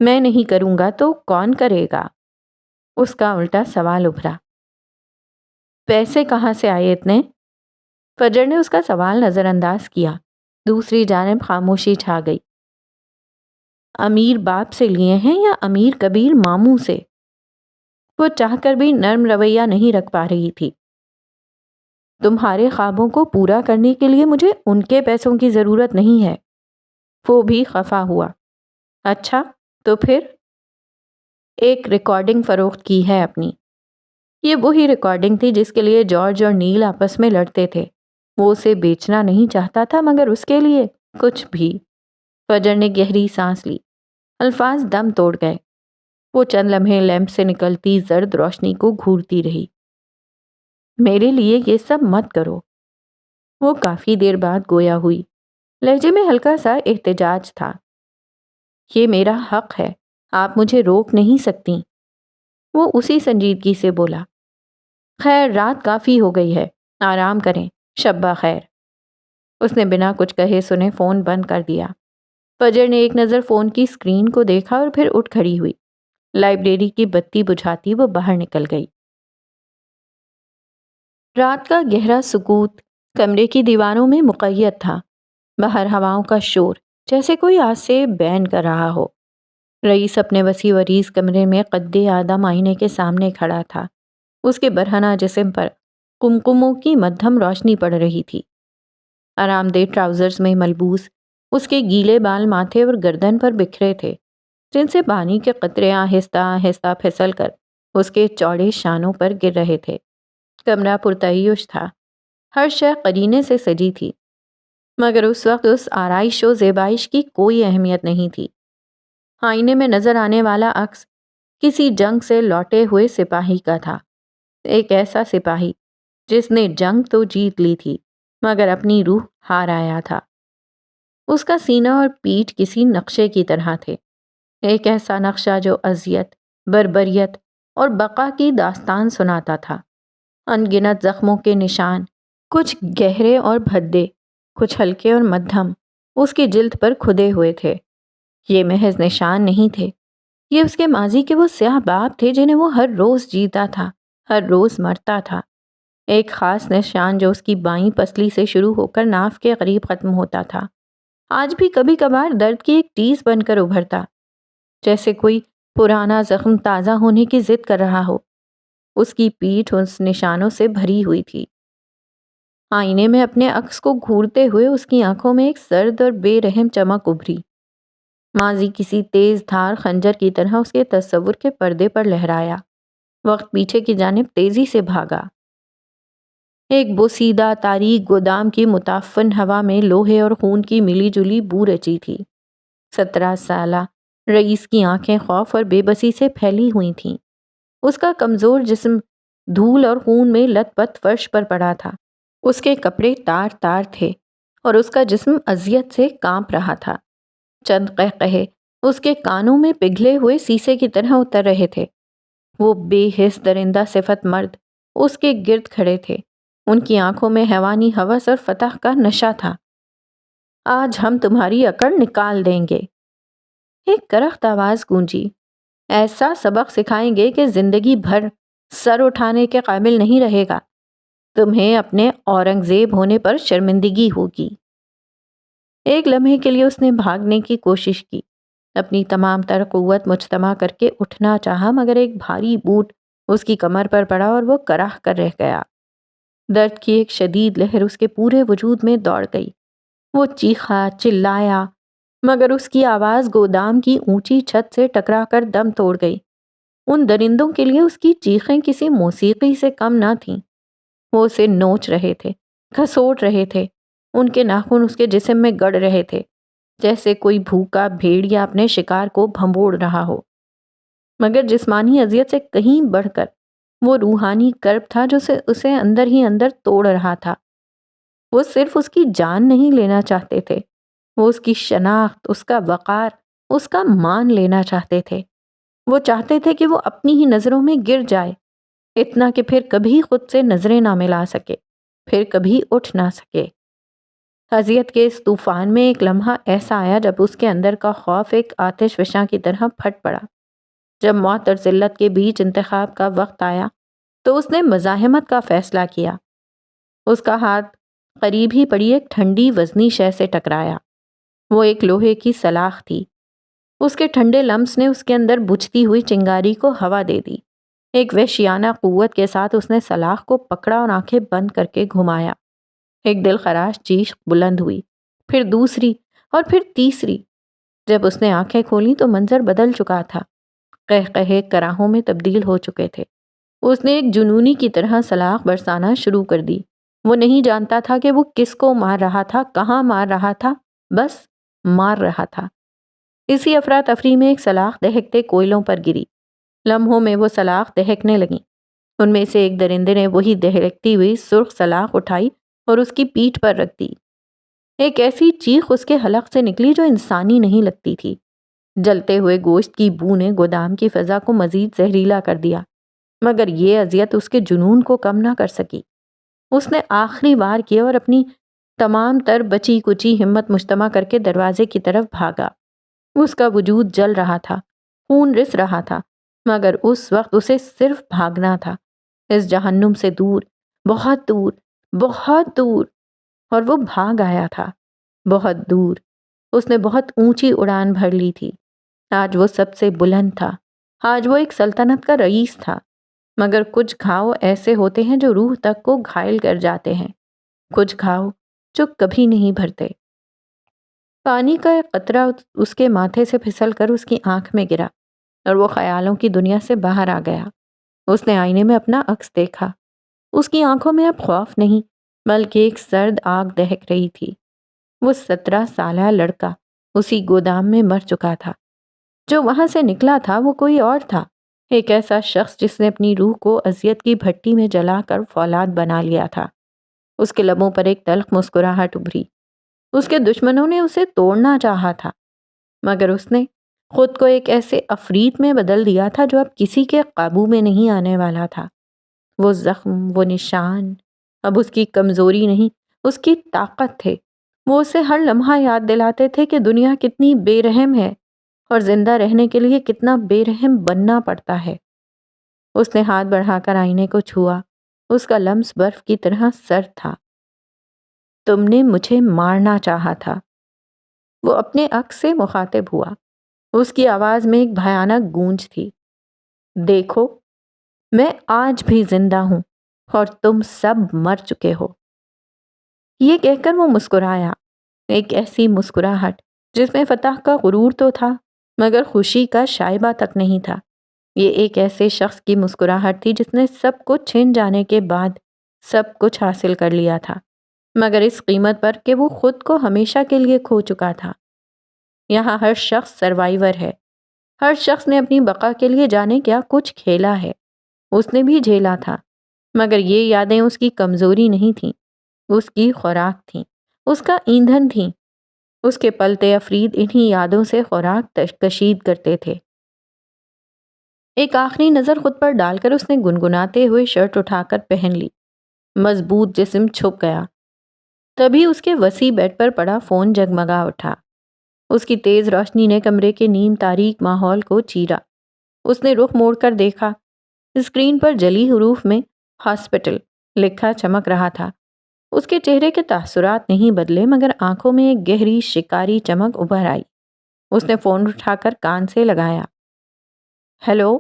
میں نہیں کروں گا تو کون کرے گا؟ اس کا الٹا سوال ابھرا۔ پیسے کہاں سے آئے اتنے؟ فجر نے اس کا سوال نظر انداز کیا۔ دوسری جانب خاموشی چھا گئی۔ امیر باپ سے لیے ہیں یا امیر کبیر ماموں سے؟ وہ چاہ کر بھی نرم رویہ نہیں رکھ پا رہی تھی۔ تمہارے خوابوں کو پورا کرنے کے لیے مجھے ان کے پیسوں کی ضرورت نہیں ہے۔ وہ بھی خفا ہوا۔ اچھا تو پھر؟ ایک ریکارڈنگ فروخت کی ہے اپنی۔ یہ وہی ریکارڈنگ تھی جس کے لیے جارج اور نیل آپس میں لڑتے تھے۔ وہ اسے بیچنا نہیں چاہتا تھا، مگر اس کے لیے کچھ بھی۔ فجر نے گہری سانس لی، الفاظ دم توڑ گئے۔ وہ چند لمحے لیمپ سے نکلتی زرد روشنی کو گھورتی رہی۔ میرے لیے یہ سب مت کرو۔ وہ کافی دیر بعد گویا ہوئی، لہجے میں ہلکا سا احتجاج تھا۔ یہ میرا حق ہے، آپ مجھے روک نہیں سکتی۔ وہ اسی سنجیدگی سے بولا، خیر رات کافی ہو گئی ہے، آرام کریں، شب بخیر۔ اس نے بنا کچھ کہے سنے فون بند کر دیا۔ فجر نے ایک نظر فون کی اسکرین کو دیکھا اور پھر اٹھ کھڑی ہوئی۔ لائبریری کی بتی بجھاتی وہ باہر نکل گئی۔ رات کا گہرا سکوت کمرے کی دیواروں میں مقید تھا۔ باہر ہواؤں کا شور جیسے کوئی آج سے بین کر رہا ہو۔ رئیس اپنے وسیع وریز کمرے میں قد آدم آئینے کے سامنے کھڑا تھا۔ اس کے برہنہ جسم پر کمکموں کی مدھم روشنی پڑ رہی تھی۔ آرام دہ ٹراؤزرز میں ملبوس اس کے گیلے بال ماتھے اور گردن پر بکھرے تھے، جن سے پانی کے قطرے آہستہ آہستہ پھسل کر اس کے چوڑے شانوں پر گر رہے تھے۔ کمرہ پرتعیش تھا، ہر شے قرینے سے سجی تھی، مگر اس وقت اس آرائش و زیبائش کی کوئی اہمیت نہیں تھی۔ آئینے میں نظر آنے والا عکس کسی جنگ سے لوٹے ہوئے سپاہی کا تھا، ایک ایسا سپاہی جس نے جنگ تو جیت لی تھی مگر اپنی روح ہار آیا تھا۔ اس کا سینہ اور پیٹھ کسی نقشے کی طرح تھے، ایک ایسا نقشہ جو اذیت، بربریت اور بقا کی داستان سناتا تھا۔ ان گنت زخموں کے نشان، کچھ گہرے اور بھدے، کچھ ہلکے اور مدھم، اس کی جلد پر کھدے ہوئے تھے۔ یہ محض نشان نہیں تھے، یہ اس کے ماضی کے وہ سیاہ باب تھے جنہیں وہ ہر روز جیتا تھا، ہر روز مرتا تھا۔ ایک خاص نشان جو اس کی بائیں پسلی سے شروع ہو کر ناف کے قریب ختم ہوتا تھا، آج بھی کبھی کبھار درد کی ایک ٹیس بن کر ابھرتا، جیسے کوئی پرانا زخم تازہ ہونے کی ضد کر رہا ہو۔ اس کی پیٹھ اس نشانوں سے بھری ہوئی تھی۔ آئینے میں اپنے عکس کو گھورتے ہوئے اس کی آنکھوں میں ایک سرد اور بے رحم چمک ابھری۔ ماضی کسی تیز دھار خنجر کی طرح اس کے تصور کے پردے پر لہرایا۔ وقت پیچھے کی جانب تیزی سے بھاگا۔ ایک بوسیدہ تاریک گودام کی متعفن ہوا میں لوہے اور خون کی ملی جلی بو رچی تھی۔ 17 سالہ رئیس کی آنکھیں خوف اور بے بسی سے پھیلی ہوئی تھیں۔ اس کا کمزور جسم دھول اور خون میں لت پت فرش پر پڑا تھا۔ اس کے کپڑے تار تار تھے اور اس کا جسم اذیت سے کانپ رہا تھا۔ چند قہقہے اس کے کانوں میں پگھلے ہوئے سیسے کی طرح اتر رہے تھے۔ وہ بے حس درندہ صفت مرد اس کے گرد کھڑے تھے، ان کی آنکھوں میں حیوانی ہوس اور فتح کا نشہ تھا۔ آج ہم تمہاری اکڑ نکال دیں گے، ایک کرخت آواز گونجی۔ ایسا سبق سکھائیں گے کہ زندگی بھر سر اٹھانے کے قابل نہیں رہے گا، تمہیں اپنے اورنگزیب ہونے پر شرمندگی ہوگی۔ ایک لمحے کے لیے اس نے بھاگنے کی کوشش کی، اپنی تمام تر قوت مجتمع کر کے اٹھنا چاہا، مگر ایک بھاری بوٹ اس کی کمر پر پڑا اور وہ کراہ کر رہ گیا۔ درد کی ایک شدید لہر اس کے پورے وجود میں دوڑ گئی۔ وہ چیخا، چلایا، مگر اس کی آواز گودام کی اونچی چھت سے ٹکرا کر دم توڑ گئی۔ ان درندوں کے لیے اس کی چیخیں کسی موسیقی سے کم نہ تھیں۔ وہ اسے نوچ رہے تھے، گھسوٹ رہے تھے، ان کے ناخن اس کے جسم میں گڑ رہے تھے، جیسے کوئی بھوکا بھیڑیا اپنے شکار کو بھنبوڑ رہا ہو۔ مگر جسمانی اذیت سے کہیں بڑھ کر وہ روحانی کرب تھا جو اسے اندر ہی اندر توڑ رہا تھا۔ وہ صرف اس کی جان نہیں لینا چاہتے تھے، وہ اس کی شناخت، اس کا وقار، اس کا مان لینا چاہتے تھے۔ وہ چاہتے تھے کہ وہ اپنی ہی نظروں میں گر جائے، اتنا کہ پھر کبھی خود سے نظریں نہ ملا سکے، پھر کبھی اٹھ نہ سکے۔ اذیت کے اس طوفان میں ایک لمحہ ایسا آیا جب اس کے اندر کا خوف ایک آتش فشاں کی طرح پھٹ پڑا۔ جب موت اور ذلت کے بیچ انتخاب کا وقت آیا تو اس نے مزاحمت کا فیصلہ کیا۔ اس کا ہاتھ قریب ہی پڑی ایک ٹھنڈی وزنی شے سے ٹکرایا۔ وہ ایک لوہے کی سلاخ تھی۔ اس کے ٹھنڈے لمس نے اس کے اندر بجھتی ہوئی چنگاری کو ہوا دے دی۔ ایک وحشیانہ قوت کے ساتھ اس نے سلاخ کو پکڑا اور آنکھیں بند کر کے گھمایا۔ ایک دل خراش چیخ بلند ہوئی، پھر دوسری اور پھر تیسری۔ جب اس نے آنکھیں کھولیں تو منظر بدل چکا تھا، قہقہے کراہوں میں تبدیل ہو چکے تھے۔ اس نے ایک جنونی کی طرح سلاخ برسانا شروع کر دی۔ وہ نہیں جانتا تھا کہ وہ کس کو مار رہا تھا، کہاں مار رہا تھا، بس مار رہا تھا۔ اسی افراتفری میں ایک سلاخ دہکتے کوئلوں پر گری۔ لمحوں میں وہ سلاخ دہکنے لگیں۔ ان میں سے ایک درندے نے وہی دہکتی ہوئی سرخ سلاخ اٹھائی اور اس کی پیٹھ پر رکھ دی۔ ایک ایسی چیخ اس کے حلق سے نکلی جو انسانی نہیں لگتی تھی۔ جلتے ہوئے گوشت کی بو نے گودام کی فضا کو مزید زہریلا کر دیا، مگر یہ اذیت اس کے جنون کو کم نہ کر سکی۔ اس نے آخری وار کیا اور اپنی تمام تر بچی کچی ہمت مجتمع کر کے دروازے کی طرف بھاگا۔ اس کا وجود جل رہا تھا، خون رس رہا تھا، مگر اس وقت اسے صرف بھاگنا تھا، اس جہنم سے دور، بہت دور، بہت دور۔ اور وہ بھاگ آیا تھا، بہت دور۔ اس نے بہت اونچی اڑان بھر لی تھی۔ آج وہ سب سے بلند تھا، آج وہ ایک سلطنت کا رئیس تھا۔ مگر کچھ گھاؤ ایسے ہوتے ہیں جو روح تک کو گھائل کر جاتے ہیں، کچھ گھاؤ جو کبھی نہیں بھرتے۔ پانی کا ایک قطرہ اس کے ماتھے سے پھسل کر اس کی آنکھ میں گرا اور وہ خیالوں کی دنیا سے باہر آ گیا۔ اس نے آئینے میں اپنا عکس دیکھا۔ اس کی آنکھوں میں اب خوف نہیں، بلکہ ایک سرد آگ دہک رہی تھی۔ وہ 17 سالہ لڑکا اسی گودام میں مر چکا تھا۔ جو وہاں سے نکلا تھا وہ کوئی اور تھا، ایک ایسا شخص جس نے اپنی روح کو اذیت کی بھٹی میں جلا کر فولاد بنا لیا تھا۔ اس کے لبوں پر ایک تلخ مسکراہٹ ابھری۔ اس کے دشمنوں نے اسے توڑنا چاہا تھا، مگر اس نے خود کو ایک ایسے عفریت میں بدل دیا تھا جو اب کسی کے قابو میں نہیں آنے والا تھا۔ وہ زخم، وہ نشان اب اس کی کمزوری نہیں، اس کی طاقت تھے۔ وہ اسے ہر لمحہ یاد دلاتے تھے کہ دنیا کتنی بے رحم ہے اور زندہ رہنے کے لیے کتنا بے رحم بننا پڑتا ہے۔ اس نے ہاتھ بڑھا کر آئینے کو چھوا۔ اس کا لمس برف کی طرح سرد تھا۔ تم نے مجھے مارنا چاہا تھا۔ وہ اپنے عکس سے مخاطب ہوا۔ اس کی آواز میں ایک بھیانک گونج تھی۔ دیکھو، میں آج بھی زندہ ہوں اور تم سب مر چکے ہو۔ یہ کہہ کر وہ مسکرایا، ایک ایسی مسکراہٹ جس میں فتح کا غرور تو تھا مگر خوشی کا شائبہ تک نہیں تھا۔ یہ ایک ایسے شخص کی مسکراہٹ تھی جس نے سب کچھ چھن جانے کے بعد سب کچھ حاصل کر لیا تھا، مگر اس قیمت پر کہ وہ خود کو ہمیشہ کے لیے کھو چکا تھا۔ یہاں ہر شخص سروائیور ہے، ہر شخص نے اپنی بقا کے لیے جانے کیا کچھ کھیلا ہے۔ اس نے بھی جھیلا تھا، مگر یہ یادیں اس کی کمزوری نہیں تھیں، اس کی خوراک تھیں، اس کا ایندھن تھیں۔ اس کے پلتے افرید انہی یادوں سے خوراک کشید کرتے تھے۔ ایک آخری نظر خود پر ڈال کر اس نے گنگناتے ہوئے شرٹ اٹھا کر پہن لی۔ مضبوط جسم چھپ گیا۔ تبھی اس کے وسیع بیڈ پر پڑا فون جگمگا اٹھا۔ اس کی تیز روشنی نے کمرے کے نیم تاریک ماحول کو چیرا۔ اس نے رخ موڑ کر دیکھا۔ اسکرین پر جلی حروف میں ہاسپٹل لکھا چمک رہا تھا۔ اس کے چہرے کے تاثرات نہیں بدلے مگر آنکھوں میں ایک گہری شکاری چمک ابھر آئی۔ اس نے فون اٹھا کر کان سے لگایا۔ ہیلو؟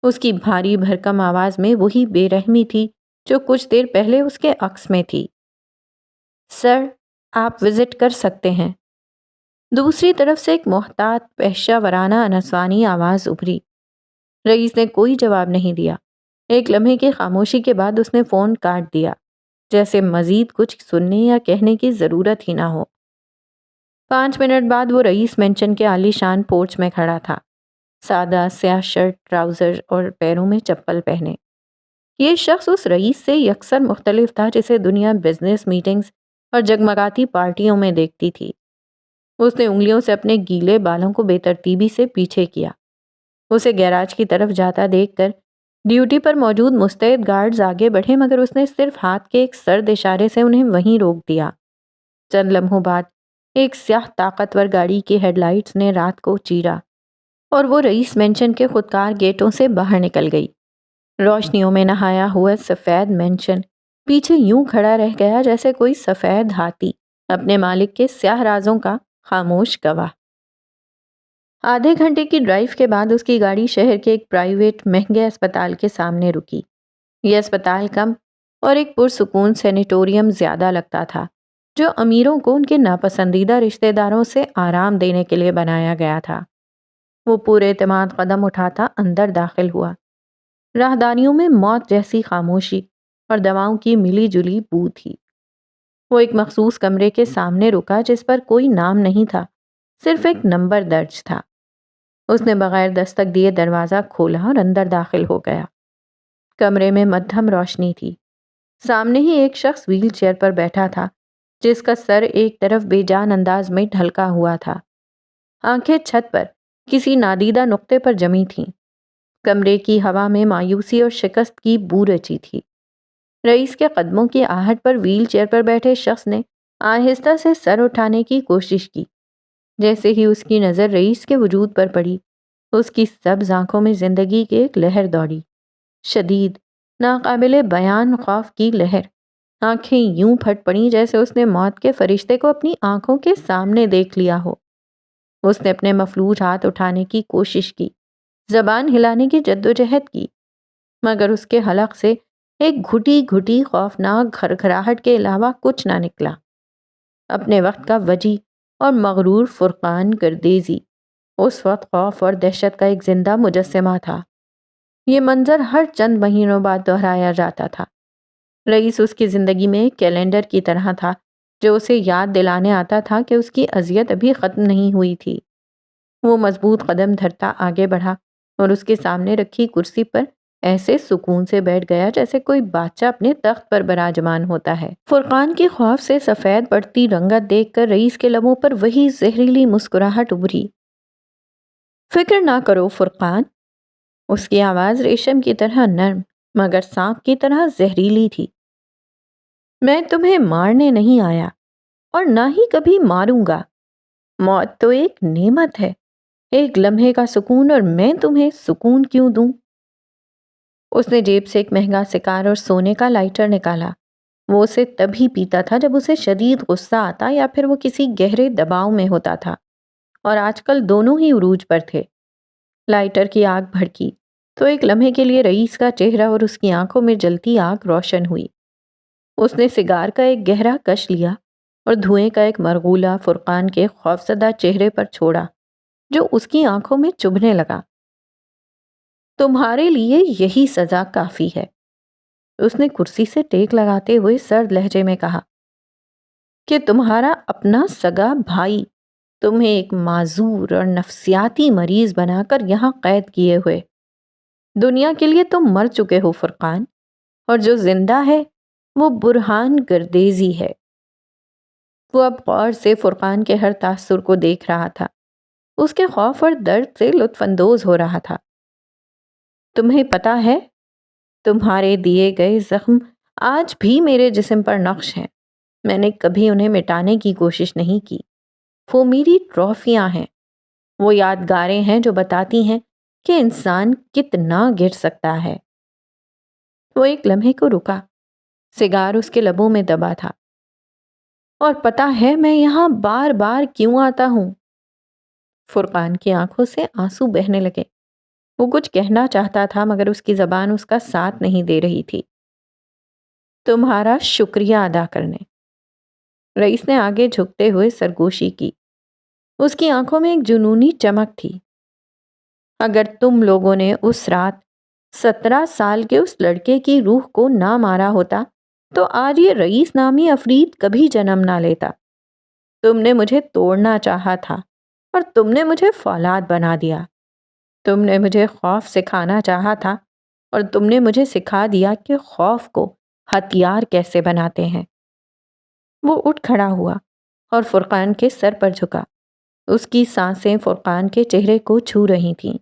اس کی بھاری بھرکم آواز میں وہی بے رحمی تھی جو کچھ دیر پہلے اس کے عکس میں تھی۔ سر، آپ وزٹ کر سکتے ہیں۔ دوسری طرف سے ایک محتاط وحشہ ورانہ نسوانی آواز ابھری۔ رئیس نے کوئی جواب نہیں دیا۔ ایک لمحے کی خاموشی کے بعد اس نے فون کاٹ دیا، جیسے مزید کچھ سننے یا کہنے کی ضرورت ہی نہ ہو۔ 5 منٹ بعد وہ رئیس مینشن کے عالی شان پورچ میں کھڑا تھا، سادہ سیاہ شرٹ، ٹراؤزر اور پیروں میں چپل پہنے۔ یہ شخص اس رئیس سے یکسر مختلف تھا جسے دنیا بزنس میٹنگز اور جگمگاتی پارٹیوں میں دیکھتی تھی۔ اس نے انگلیوں سے اپنے گیلے بالوں کو بے ترتیبی سے پیچھے کیا۔ اسے گیراج کی طرف جاتا دیکھ کر ڈیوٹی پر موجود مستعد گارڈز آگے بڑھے مگر اس نے صرف ہاتھ کے ایک سرد اشارے سے انہیں وہیں روک دیا۔ چند لمحوں بعد ایک سیاہ طاقتور گاڑی کی ہیڈ لائٹس نے رات کو چیرا اور وہ رئیس مینشن کے خودکار گیٹوں سے باہر نکل گئی۔ روشنیوں میں نہایا ہوا سفید مینشن پیچھے یوں کھڑا رہ گیا جیسے کوئی سفید ہاتھی اپنے مالک کے سیاہ رازوں کا خاموش گواہ۔ آدھے گھنٹے کی ڈرائیو کے بعد اس کی گاڑی شہر کے ایک پرائیویٹ مہنگے اسپتال کے سامنے رکی۔ یہ اسپتال کم اور ایک پرسکون سینیٹوریم زیادہ لگتا تھا جو امیروں کو ان کے ناپسندیدہ رشتہ داروں سے آرام دینے کے لیے بنایا گیا تھا۔ وہ پورے اعتماد قدم اٹھاتا اندر داخل ہوا۔ راہداریوں میں موت جیسی خاموشی اور دواؤں کی ملی جلی بو تھی۔ وہ ایک مخصوص کمرے کے سامنے رکا جس پر کوئی نام نہیں تھا، صرف ایک نمبر درج تھا۔ اس نے بغیر دستک دیے دروازہ کھولا اور اندر داخل ہو گیا۔ کمرے میں مدھم روشنی تھی۔ سامنے ہی ایک شخص وہیل چیئر پر بیٹھا تھا، جس کا سر ایک طرف بے جان انداز میں ڈھلکا ہوا تھا۔ آنکھیں چھت پر کسی نادیدہ نقطے پر جمی تھیں۔ کمرے کی ہوا میں مایوسی اور شکست کی بو رچی تھی۔ رئیس کے قدموں کی آہٹ پر وہیل چیئر پر بیٹھے شخص نے آہستہ سے سر اٹھانے کی کوشش کی۔ جیسے ہی اس کی نظر رئیس کے وجود پر پڑی، اس کی سبز آنکھوں میں زندگی کی ایک لہر دوڑی، شدید، ناقابل بیان خوف کی لہر۔ آنکھیں یوں پھٹ پڑیں جیسے اس نے موت کے فرشتے کو اپنی آنکھوں کے سامنے دیکھ لیا ہو۔ اس نے اپنے مفلوج ہاتھ اٹھانے کی کوشش کی، زبان ہلانے کی جدوجہد کی، مگر اس کے حلق سے ایک گھٹی گھٹی خوفناک گھرگھراہٹ کے علاوہ کچھ نہ نکلا۔ اپنے وقت کا وجی اور مغرور فرقان گردیزی اس وقت خوف اور دہشت کا ایک زندہ مجسمہ تھا۔ یہ منظر ہر چند مہینوں بعد دہرایا جاتا تھا۔ رئیس اس کی زندگی میں ایک کیلنڈر کی طرح تھا جو اسے یاد دلانے آتا تھا کہ اس کی اذیت ابھی ختم نہیں ہوئی تھی۔ وہ مضبوط قدم دھرتا آگے بڑھا اور اس کے سامنے رکھی کرسی پر ایسے سکون سے بیٹھ گیا جیسے کوئی بادشاہ اپنے تخت پر براجمان ہوتا ہے۔ فرقان کی خوف سے سفید پڑتی رنگت دیکھ کر رئیس کے لبوں پر وہی زہریلی مسکراہٹ ابھری۔ فکر نہ کرو فرقان۔ اس کی آواز ریشم کی طرح نرم مگر سانپ کی طرح زہریلی تھی۔ میں تمہیں مارنے نہیں آیا اور نہ ہی کبھی ماروں گا۔ موت تو ایک نعمت ہے، ایک لمحے کا سکون، اور میں تمہیں سکون کیوں دوں؟ اس نے جیب سے ایک مہنگا سکار اور سونے کا لائٹر نکالا۔ وہ اسے تبھی پیتا تھا جب اسے شدید غصہ آتا یا پھر وہ کسی گہرے دباؤ میں ہوتا تھا، اور آج کل دونوں ہی عروج پر تھے۔ لائٹر کی آگ بھڑکی تو ایک لمحے کے لیے رئیس کا چہرہ اور اس کی آنکھوں میں جلتی آگ روشن ہوئی۔ اس نے سگار کا ایک گہرا کش لیا اور دھوئیں کا ایک مرغولہ فرقان کے خوفزدہ چہرے پر چھوڑا جو اس کی آنکھوں میں چبھنے لگا۔ تمہارے لیے یہی سزا کافی ہے، اس نے کرسی سے ٹیک لگاتے ہوئے سرد لہجے میں کہا، کہ تمہارا اپنا سگا بھائی تمہیں ایک معذور اور نفسیاتی مریض بنا کر یہاں قید کیے ہوئے۔ دنیا کے لیے تم مر چکے ہو فرقان، اور جو زندہ ہے وہ برہان گردیزی ہے۔ وہ اب غور سے فرقان کے ہر تاثر کو دیکھ رہا تھا، اس کے خوف اور درد سے لطف اندوز ہو رہا تھا۔ تمہیں پتہ ہے، تمہارے دیے گئے زخم آج بھی میرے جسم پر نقش ہیں۔ میں نے کبھی انہیں مٹانے کی کوشش نہیں کی۔ وہ میری ٹرافیاں ہیں، وہ یادگاریں ہیں جو بتاتی ہیں کہ انسان کتنا گر سکتا ہے۔ وہ ایک لمحے کو رکا، سگار اس کے لبوں میں دبا تھا۔ اور پتہ ہے میں یہاں بار بار کیوں آتا ہوں؟ فرقان کی آنکھوں سے آنسو بہنے لگے۔ وہ کچھ کہنا چاہتا تھا مگر اس کی زبان اس کا ساتھ نہیں دے رہی تھی۔ تمہارا شکریہ ادا کرنے۔ رئیس نے آگے جھکتے ہوئے سرگوشی کی۔ اس کی آنکھوں میں ایک جنونی چمک تھی۔ اگر تم لوگوں نے اس رات 17 سال کے اس لڑکے کی روح کو نہ مارا ہوتا تو آج یہ رئیس نامی افرید کبھی جنم نہ لیتا۔ تم نے مجھے توڑنا چاہا تھا اور تم نے مجھے فولاد بنا دیا۔ تم نے مجھے خوف سکھانا چاہا تھا اور تم نے مجھے سکھا دیا کہ خوف کو ہتھیار کیسے بناتے ہیں۔ وہ اٹھ کھڑا ہوا اور فرقان کے سر پر جھکا۔ اس کی سانسیں فرقان کے چہرے کو چھو رہی تھیں۔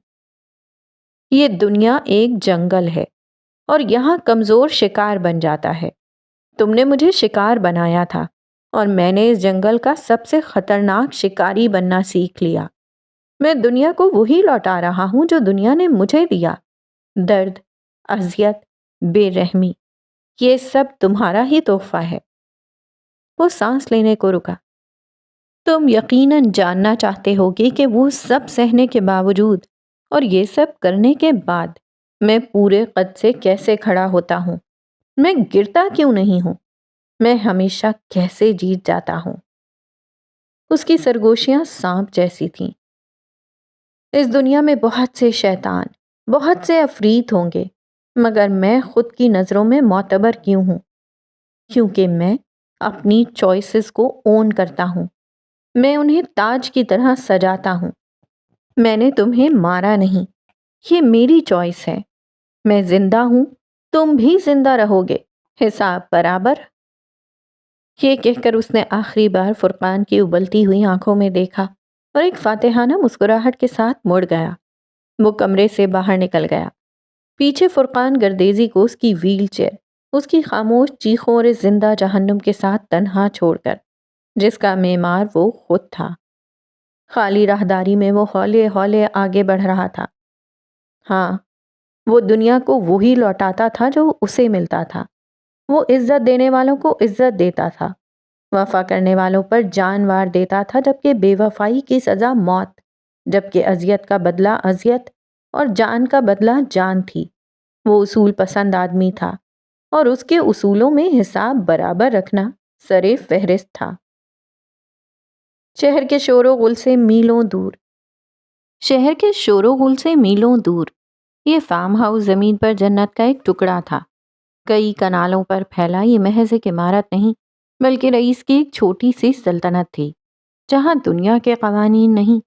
یہ دنیا ایک جنگل ہے اور یہاں کمزور شکار بن جاتا ہے۔ تم نے مجھے شکار بنایا تھا اور میں نے اس جنگل کا سب سے خطرناک شکاری بننا سیکھ لیا۔ میں دنیا کو وہی لوٹا رہا ہوں جو دنیا نے مجھے دیا، درد، اذیت، بے رحمی۔ یہ سب تمہارا ہی تحفہ ہے۔ وہ سانس لینے کو رکا۔ تم یقیناً جاننا چاہتے ہوگے کہ وہ سب سہنے کے باوجود اور یہ سب کرنے کے بعد میں پورے قد سے کیسے کھڑا ہوتا ہوں، میں گرتا کیوں نہیں ہوں، میں ہمیشہ کیسے جیت جاتا ہوں۔ اس کی سرگوشیاں سانپ جیسی تھیں۔ اس دنیا میں بہت سے شیطان، بہت سے عفریت ہوں گے، مگر میں خود کی نظروں میں معتبر کیوں ہوں؟ کیونکہ میں اپنی چوائسز کو اون کرتا ہوں، میں انہیں تاج کی طرح سجاتا ہوں۔ میں نے تمہیں مارا نہیں، یہ میری چوائس ہے۔ میں زندہ ہوں، تم بھی زندہ رہو گے، حساب برابر۔ یہ کہہ کر اس نے آخری بار فرقان کی ابلتی ہوئی آنکھوں میں دیکھا اور ایک فاتحانہ مسکراہٹ کے ساتھ مڑ گیا۔ وہ کمرے سے باہر نکل گیا، پیچھے فرقان گردیزی کو اس کی ویل چیئر، اس کی خاموش چیخوں اور اس زندہ جہنم کے ساتھ تنہا چھوڑ کر، جس کا معمار وہ خود تھا۔ خالی راہداری میں وہ ہولے ہولے آگے بڑھ رہا تھا۔ ہاں، وہ دنیا کو وہی لوٹاتا تھا جو اسے ملتا تھا۔ وہ عزت دینے والوں کو عزت دیتا تھا، وفا کرنے والوں پر جان وار دیتا تھا، جبکہ بے وفائی کی سزا موت، جبکہ اذیت کا بدلہ اذیت اور جان کا بدلہ جان تھی۔ وہ اصول پسند آدمی تھا اور اس کے اصولوں میں حساب برابر رکھنا سرِ فہرست تھا۔ شہر کے شور و غل سے میلوں دور، شہر کے شور و غل سے میلوں دور یہ فارم ہاؤس زمین پر جنت کا ایک ٹکڑا تھا۔ کئی کنالوں پر پھیلا یہ محض ایک عمارت نہیں، بلکہ رئیس کی ایک چھوٹی سی سلطنت تھی، جہاں دنیا کے قوانین نہیں،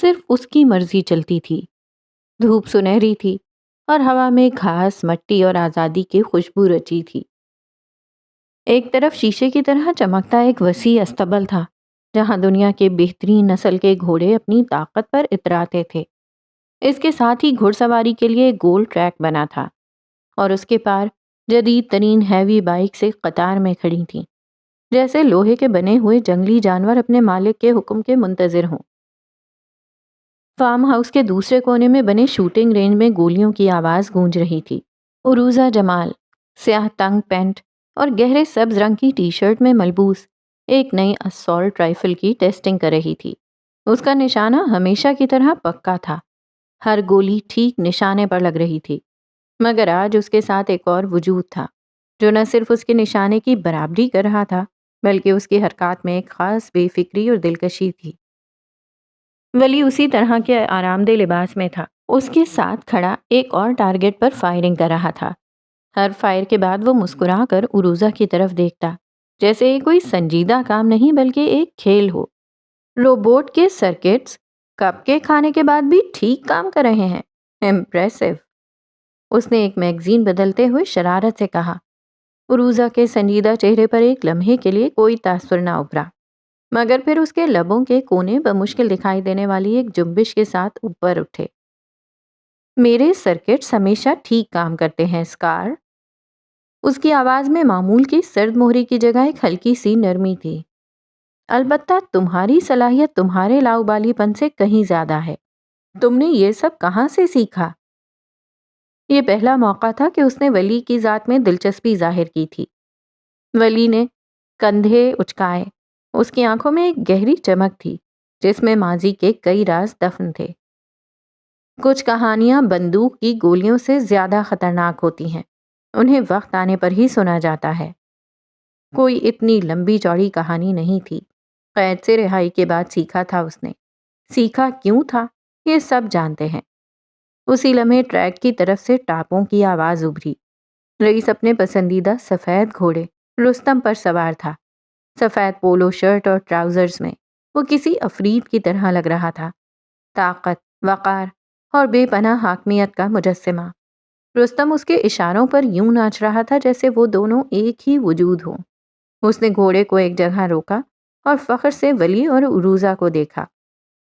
صرف اس کی مرضی چلتی تھی۔ دھوپ سنہری تھی اور ہوا میں گھاس، مٹی اور آزادی کی خوشبو رچی تھی۔ ایک طرف شیشے کی طرح چمکتا ایک وسیع استبل تھا، جہاں دنیا کے بہترین نسل کے گھوڑے اپنی طاقت پر اتراتے تھے۔ اس کے ساتھ ہی گھڑ سواری کے لیے ایک گول ٹریک بنا تھا، اور اس کے پار جدید ترین ہیوی بائک سے قطار میں کھڑی تھیں، جیسے لوہے کے بنے ہوئے جنگلی جانور اپنے مالک کے حکم کے منتظر ہوں۔ فارم ہاؤس کے دوسرے کونے میں بنے شوٹنگ رینج میں گولیوں کی آواز گونج رہی تھی۔ عروزہ جمال سیاہ تنگ پینٹ اور گہرے سبز رنگ کی ٹی شرٹ میں ملبوس ایک نئی اسالٹ رائفل کی ٹیسٹنگ کر رہی تھی۔ اس کا نشانہ ہمیشہ کی طرح پکا تھا، ہر گولی ٹھیک نشانے پر لگ رہی تھی، مگر آج اس کے ساتھ ایک اور وجود تھا، جو نہ صرف اس کے نشانے کی برابری کر رہا تھا، بلکہ اس کی حرکات میں ایک خاص بے فکری اور دلکشی تھی۔ ولی اسی طرح کے آرام دہ لباس میں تھا، اس کے ساتھ کھڑا ایک اور ٹارگٹ پر فائرنگ کر رہا تھا۔ ہر فائر کے بعد وہ مسکرا کر عروزہ کی طرف دیکھتا، جیسے یہ کوئی سنجیدہ کام نہیں بلکہ ایک کھیل ہو۔ روبوٹ کے سرکٹس کپ کے کھانے کے بعد بھی ٹھیک کام کر رہے ہیں، امپریسو۔ اس نے ایک میگزین بدلتے ہوئے شرارت سے کہا۔ عروزہ کے سنجیدہ چہرے پر ایک لمحے کے لیے کوئی تاثر نہ ابھرا، مگر پھر اس کے لبوں کے کونے بمشکل دکھائی دینے والی ایک جنبش کے ساتھ اوپر اٹھے۔ میرے سرکٹس ہمیشہ ٹھیک کام کرتے ہیں، اسکار۔ اس کی آواز میں معمول کی سرد مہری کی جگہ ایک ہلکی سی نرمی تھی۔ البتہ تمہاری صلاحیت تمہارے لاؤبالی پن سے کہیں زیادہ ہے۔ تم نے یہ سب کہاں سے سیکھا؟ یہ پہلا موقع تھا کہ اس نے ولی کی ذات میں دلچسپی ظاہر کی تھی۔ ولی نے کندھے اچکائے، اس کی آنکھوں میں ایک گہری چمک تھی، جس میں ماضی کے کئی راز دفن تھے۔ کچھ کہانیاں بندوق کی گولیوں سے زیادہ خطرناک ہوتی ہیں، انہیں وقت آنے پر ہی سنا جاتا ہے۔ کوئی اتنی لمبی چوڑی کہانی نہیں تھی۔ قید سے رہائی کے بعد سیکھا تھا اس نے۔ سیکھا کیوں تھا، یہ سب جانتے ہیں۔ اسی لمحے ٹریک کی طرف سے ٹاپوں کی آواز ابھری۔ رئیس اپنے پسندیدہ سفید گھوڑے رستم پر سوار تھا، سفید پولو شرٹ اور ٹراؤزرز میں۔ وہ کسی عفریت کی طرح لگ رہا تھا، طاقت، وقار اور بے پناہ حاکمیت کا مجسمہ۔ رستم اس کے اشاروں پر یوں ناچ رہا تھا جیسے وہ دونوں ایک ہی وجود ہوں۔ اس نے گھوڑے کو ایک جگہ روکا اور فخر سے ولی اور عروزہ کو دیکھا۔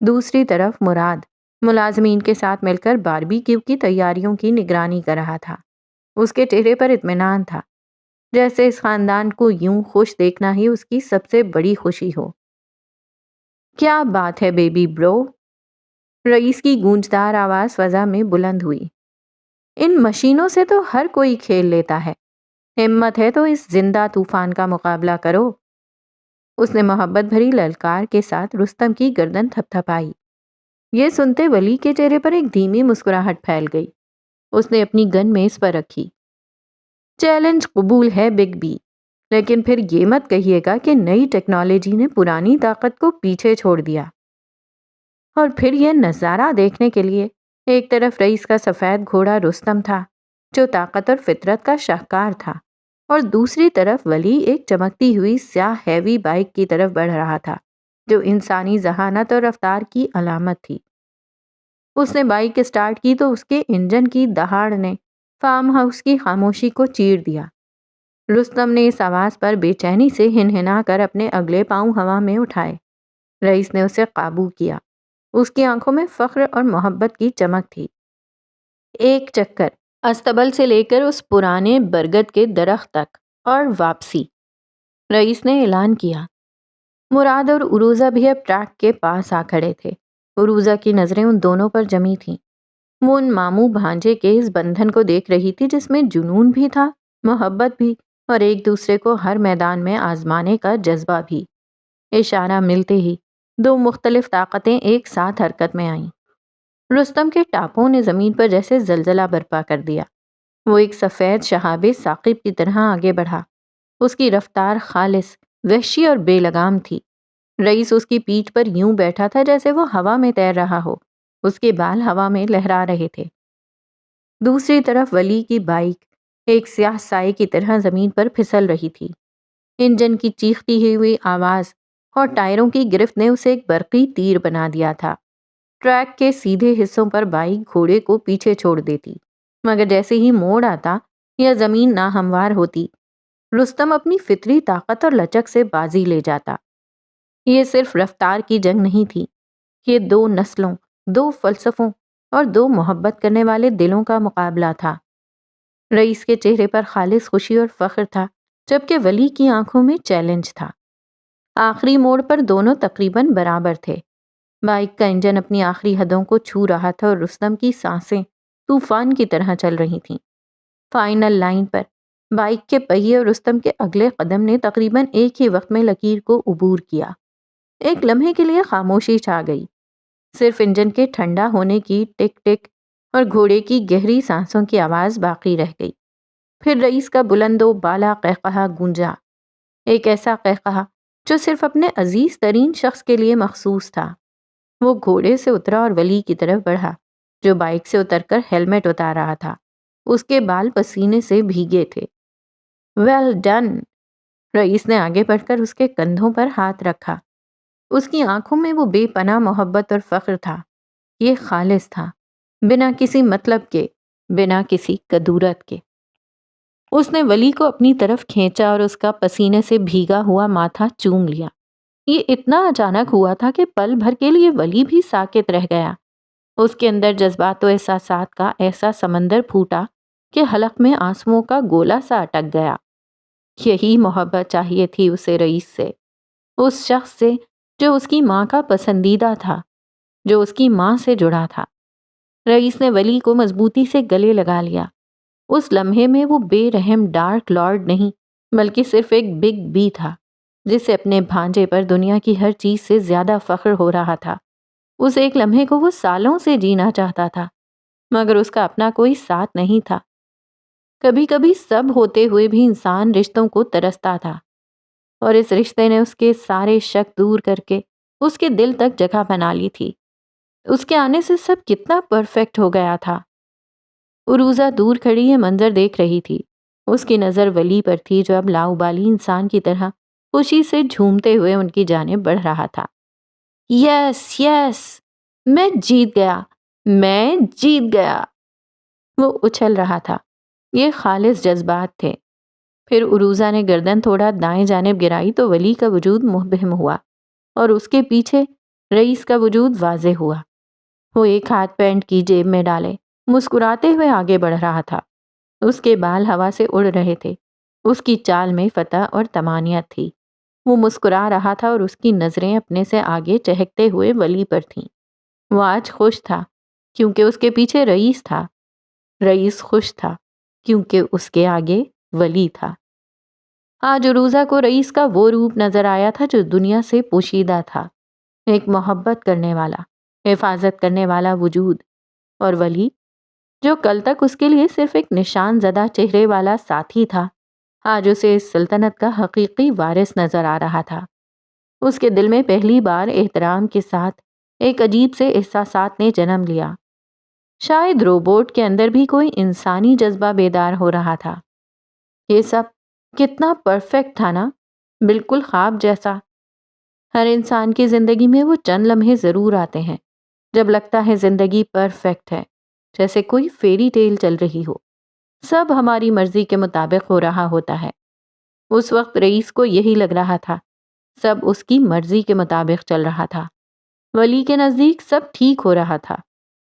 دوسری طرف مراد ملازمین کے ساتھ مل کر باربیکیو کی تیاریوں کی نگرانی کر رہا تھا۔ اس کے چہرے پر اطمینان تھا، جیسے اس خاندان کو یوں خوش دیکھنا ہی اس کی سب سے بڑی خوشی ہو۔ کیا بات ہے بیبی برو؟ رئیس کی گونجدار آواز فضا میں بلند ہوئی۔ ان مشینوں سے تو ہر کوئی کھیل لیتا ہے، ہمت ہے تو اس زندہ طوفان کا مقابلہ کرو۔ اس نے محبت بھری للکار کے ساتھ رستم کی گردن تھپ تھپائی۔ یہ سنتے ولی کے چہرے پر ایک دھیمی مسکراہٹ پھیل گئی۔ اس نے اپنی گن میز پر رکھی۔ چیلنج قبول ہے بگ بی، لیکن پھر یہ مت کہیے گا کہ نئی ٹیکنالوجی نے پرانی طاقت کو پیچھے چھوڑ دیا۔ اور پھر یہ نظارہ دیکھنے کے لیے ایک طرف رئیس کا سفید گھوڑا رستم تھا جو طاقت اور فطرت کا شاہکار تھا، اور دوسری طرف ولی ایک چمکتی ہوئی سیاہ ہیوی بائک کی طرف بڑھ رہا تھا جو انسانی ذہانت اور رفتار کی علامت تھی۔ اس نے بائک اسٹارٹ کی تو اس کے انجن کی دہاڑ نے فارم ہاؤس کی خاموشی کو چیر دیا۔ رستم نے اس آواز پر بے چینی سے ہنہنا کر اپنے اگلے پاؤں ہوا میں اٹھائے۔ رئیس نے اسے قابو کیا۔ اس کی آنکھوں میں فخر اور محبت کی چمک تھی۔ ایک چکر استبل سے لے کر اس پرانے برگد کے درخت تک اور واپسی۔ رئیس نے اعلان کیا۔ مراد اور عروزہ بھی اب ٹریک کے پاس آ کھڑے تھے۔ عروزہ کی نظریں ان دونوں پر جمی تھیں۔ وہ ان ماموں بھانجے کے اس بندھن کو دیکھ رہی تھی جس میں جنون بھی تھا، محبت بھی، اور ایک دوسرے کو ہر میدان میں آزمانے کا جذبہ بھی۔ اشارہ ملتے ہی دو مختلف طاقتیں ایک ساتھ حرکت میں آئیں۔ رستم کے ٹاپوں نے زمین پر جیسے زلزلہ برپا کر دیا۔ وہ ایک سفید شہاب ثاقب کی طرح آگے بڑھا۔ اس کی رفتار خالص، وحشی اور بے لگام تھی۔ رئیس اس کی پیٹھ پر یوں بیٹھا تھا جیسے وہ ہوا میں تیر رہا ہو، اس کے بال ہوا میں لہرا رہے تھے۔ دوسری طرف ولی کی بائک ایک سیاہ سائے کی طرح زمین پر پھسل رہی تھی۔ انجن کی چیختی ہوئی آواز اور ٹائروں کی گرفت نے اسے ایک برقی تیر بنا دیا تھا۔ ٹریک کے سیدھے حصوں پر بائک گھوڑے کو پیچھے چھوڑ دیتی، مگر جیسے ہی موڑ آتا یا زمین ناہموار ہوتی، رستم اپنی فطری طاقت اور لچک سے بازی لے جاتا۔ یہ صرف رفتار کی جنگ نہیں تھی، یہ دو نسلوں، دو فلسفوں اور دو محبت کرنے والے دلوں کا مقابلہ تھا۔ رئیس کے چہرے پر خالص خوشی اور فخر تھا، جبکہ ولی کی آنکھوں میں چیلنج تھا۔ آخری موڑ پر دونوں تقریباً برابر تھے۔ بائک کا انجن اپنی آخری حدوں کو چھو رہا تھا اور رستم کی سانسیں طوفان کی طرح چل رہی تھیں۔ فائنل لائن پر بائک کے پہیے اور رستم کے اگلے قدم نے تقریباً ایک ہی وقت میں لکیر کو عبور کیا۔ ایک لمحے کے لیے خاموشی چھا گئی، صرف انجن کے ٹھنڈا ہونے کی ٹک ٹک اور گھوڑے کی گہری سانسوں کی آواز باقی رہ گئی۔ پھر رئیس کا بلند و بالا قہقہا گونجا، ایک ایسا قہقہا جو صرف اپنے عزیز ترین شخص کے لیے مخصوص تھا۔ وہ گھوڑے سے اترا اور ولی کی طرف بڑھا، جو بائک سے اتر کر ہیلمٹ اتار رہا تھا۔ اس کے بال پسینے سے بھیگے تھے۔ Well done! رئیس نے آگے بڑھ کر اس کے کندھوں پر ہاتھ رکھا۔ اس کی آنکھوں میں وہ بے پناہ محبت اور فخر تھا۔ یہ خالص تھا، بنا کسی مطلب کے، بنا کسی کدورت کے۔ اس نے ولی کو اپنی طرف کھینچا اور اس کا پسینے سے بھیگا ہوا ماتھا چوم لیا۔ یہ اتنا اچانک ہوا تھا کہ پل بھر کے لیے ولی بھی ساکت رہ گیا۔ اس کے اندر جذبات و احساسات کا ایسا سمندر پھوٹا کہ حلق میں آنسوؤں کا گولا سا اٹک گیا۔ یہی محبت چاہیے تھی اسے رئیس سے، اس شخص سے جو اس کی ماں کا پسندیدہ تھا، جو اس کی ماں سے جڑا تھا۔ رئیس نے ولی کو مضبوطی سے گلے لگا لیا۔ اس لمحے میں وہ بے رحم ڈارک لارڈ نہیں، بلکہ صرف ایک بگ بی تھا، جسے اپنے بھانجے پر دنیا کی ہر چیز سے زیادہ فخر ہو رہا تھا۔ اس ایک لمحے کو وہ سالوں سے جینا چاہتا تھا، مگر اس کا اپنا کوئی ساتھ نہیں تھا۔ کبھی کبھی سب ہوتے ہوئے بھی انسان رشتوں کو ترستا تھا، اور اس رشتے نے اس کے سارے شک دور کر کے اس کے دل تک جگہ بنا لی تھی۔ اس کے آنے سے سب کتنا پرفیکٹ ہو گیا تھا۔ عروزہ دور کھڑی یہ منظر دیکھ رہی تھی۔ اس کی نظر ولی پر تھی جو اب لاؤبالی انسان کی طرح خوشی سے جھومتے ہوئے ان کی جانب بڑھ رہا تھا۔ یس یس، میں جیت گیا، میں جیت گیا۔ وہ اچھل رہا تھا۔ یہ خالص جذبات تھے۔ پھر عروزہ نے گردن تھوڑا دائیں جانب گرائی تو ولی کا وجود مبہم ہوا، اور اس کے پیچھے رئیس کا وجود واضح ہوا۔ وہ ایک ہاتھ پینٹ کی جیب میں ڈالے مسکراتے ہوئے آگے بڑھ رہا تھا۔ اس کے بال ہوا سے اڑ رہے تھے۔ اس کی چال میں فتح اور طمانینت تھی۔ وہ مسکرا رہا تھا اور اس کی نظریں اپنے سے آگے چہکتے ہوئے ولی پر تھیں۔ وہ آج خوش تھا کیونکہ اس کے پیچھے رئیس تھا۔ رئیس خوش تھا کیونکہ اس کے آگے ولی تھا۔ آج عروزہ کو رئیس کا وہ روپ نظر آیا تھا جو دنیا سے پوشیدہ تھا، ایک محبت کرنے والا، حفاظت کرنے والا وجود، اور ولی جو کل تک اس کے لیے صرف ایک نشان زدہ چہرے والا ساتھی تھا، آج اسے اس سلطنت کا حقیقی وارث نظر آ رہا تھا۔ اس کے دل میں پہلی بار احترام کے ساتھ ایک عجیب سے احساسات نے جنم لیا۔ شاید روبوٹ کے اندر بھی کوئی انسانی جذبہ بیدار ہو رہا تھا۔ یہ سب کتنا پرفیکٹ تھا نا، بالکل خواب جیسا۔ ہر انسان کی زندگی میں وہ چند لمحے ضرور آتے ہیں جب لگتا ہے زندگی پرفیکٹ ہے، جیسے کوئی فیری ٹیل چل رہی ہو، سب ہماری مرضی کے مطابق ہو رہا ہوتا ہے۔ اس وقت رئیس کو یہی لگ رہا تھا، سب اس کی مرضی کے مطابق چل رہا تھا۔ ولی کے نزدیک سب ٹھیک ہو رہا تھا۔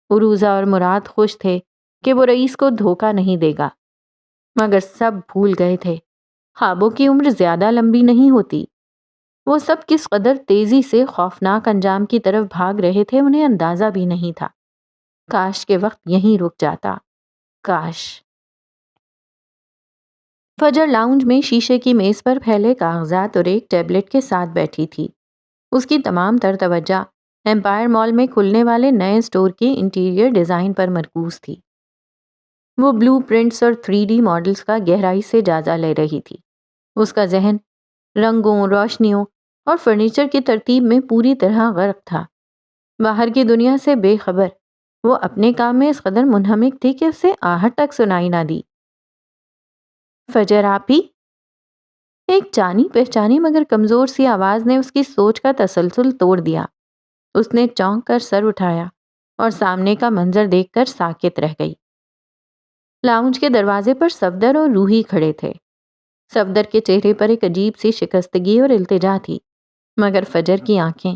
عروزہ اور مراد خوش تھے کہ وہ رئیس کو دھوکہ نہیں دے گا، مگر سب بھول گئے تھے خوابوں کی عمر زیادہ لمبی نہیں ہوتی۔ وہ سب کس قدر تیزی سے خوفناک انجام کی طرف بھاگ رہے تھے انہیں اندازہ بھی نہیں تھا۔ کاش کے وقت یہیں رک جاتا، کاش۔ فجر لاؤنج میں شیشے کی میز پر پھیلے کاغذات اور ایک ٹیبلٹ کے ساتھ بیٹھی تھی۔ اس کی تمام تر توجہ ایمپائر مال میں کھلنے والے نئے اسٹور کے انٹیریئر ڈیزائن پر مرکوز تھی۔ وہ بلو پرنٹس اور 3D ماڈلز کا گہرائی سے جائزہ لے رہی تھی۔ اس کا ذہن رنگوں، روشنیوں اور فرنیچر کی ترتیب میں پوری طرح غرق تھا۔ باہر کی دنیا سے بے خبر وہ اپنے کام میں اس قدر منہمک تھی کہ اسے آہٹ تک سنائی نہ دی۔ فجر آپ ہی؟ ایک جانی پہچانی مگر کمزور سی آواز نے اس کی سوچ کا تسلسل توڑ دیا۔ اس نے چونک کر سر اٹھایا اور سامنے کا منظر دیکھ کر ساکت رہ گئی۔ لاؤنج کے دروازے پر صفدر اور روحی کھڑے تھے۔ صفدر کے چہرے پر ایک عجیب سی شکستگی اور التجا تھی، مگر فجر کی آنکھیں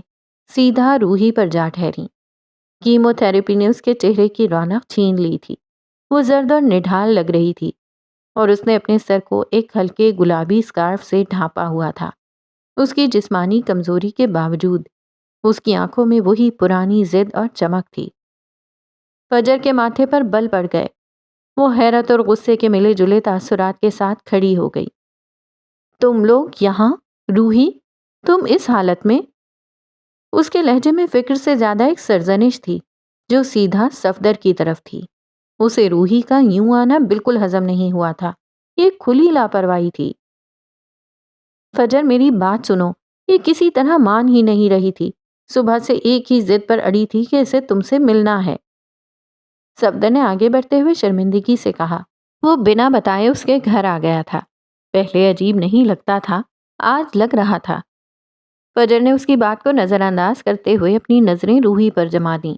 سیدھا روحی پر جا ٹھہریں۔ کیمو تھراپی نے اس کے چہرے کی رونق چھین لی تھی۔ وہ زرد اور نڈھال لگ رہی تھی اور اس نے اپنے سر کو ایک ہلکے گلابی اسکارف سے ڈھانپا ہوا تھا۔ اس کی جسمانی کمزوری کے باوجود اس کی آنکھوں میں وہی پرانی ضد اور چمک تھی۔ فجر کے ماتھے پر بل پڑ گئے۔ وہ حیرت اور غصے کے ملے جلے تاثرات کے ساتھ کھڑی ہو گئی۔ تم لوگ یہاں؟ روحی، تم اس حالت میں؟ اس کے لہجے میں فکر سے زیادہ ایک سرزنش تھی جو سیدھا صفدر کی طرف تھی۔ اسے روحی کا یوں آنا بالکل ہضم نہیں ہوا تھا۔ یہ کھلی لاپرواہی تھی۔ فجر میری بات سنو، یہ کسی طرح مان ہی نہیں رہی تھی۔ صبح سے ایک ہی ضد پر اڑی تھی کہ اسے تم سے ملنا ہے۔ صفدر نے آگے بڑھتے ہوئے شرمندگی سے کہا۔ وہ بنا بتائے اس کے گھر آ گیا تھا۔ پہلے عجیب نہیں لگتا تھا، آج لگ رہا تھا۔ فجر نے اس کی بات کو نظر انداز کرتے ہوئے اپنی نظریں روحی پر جما دیں۔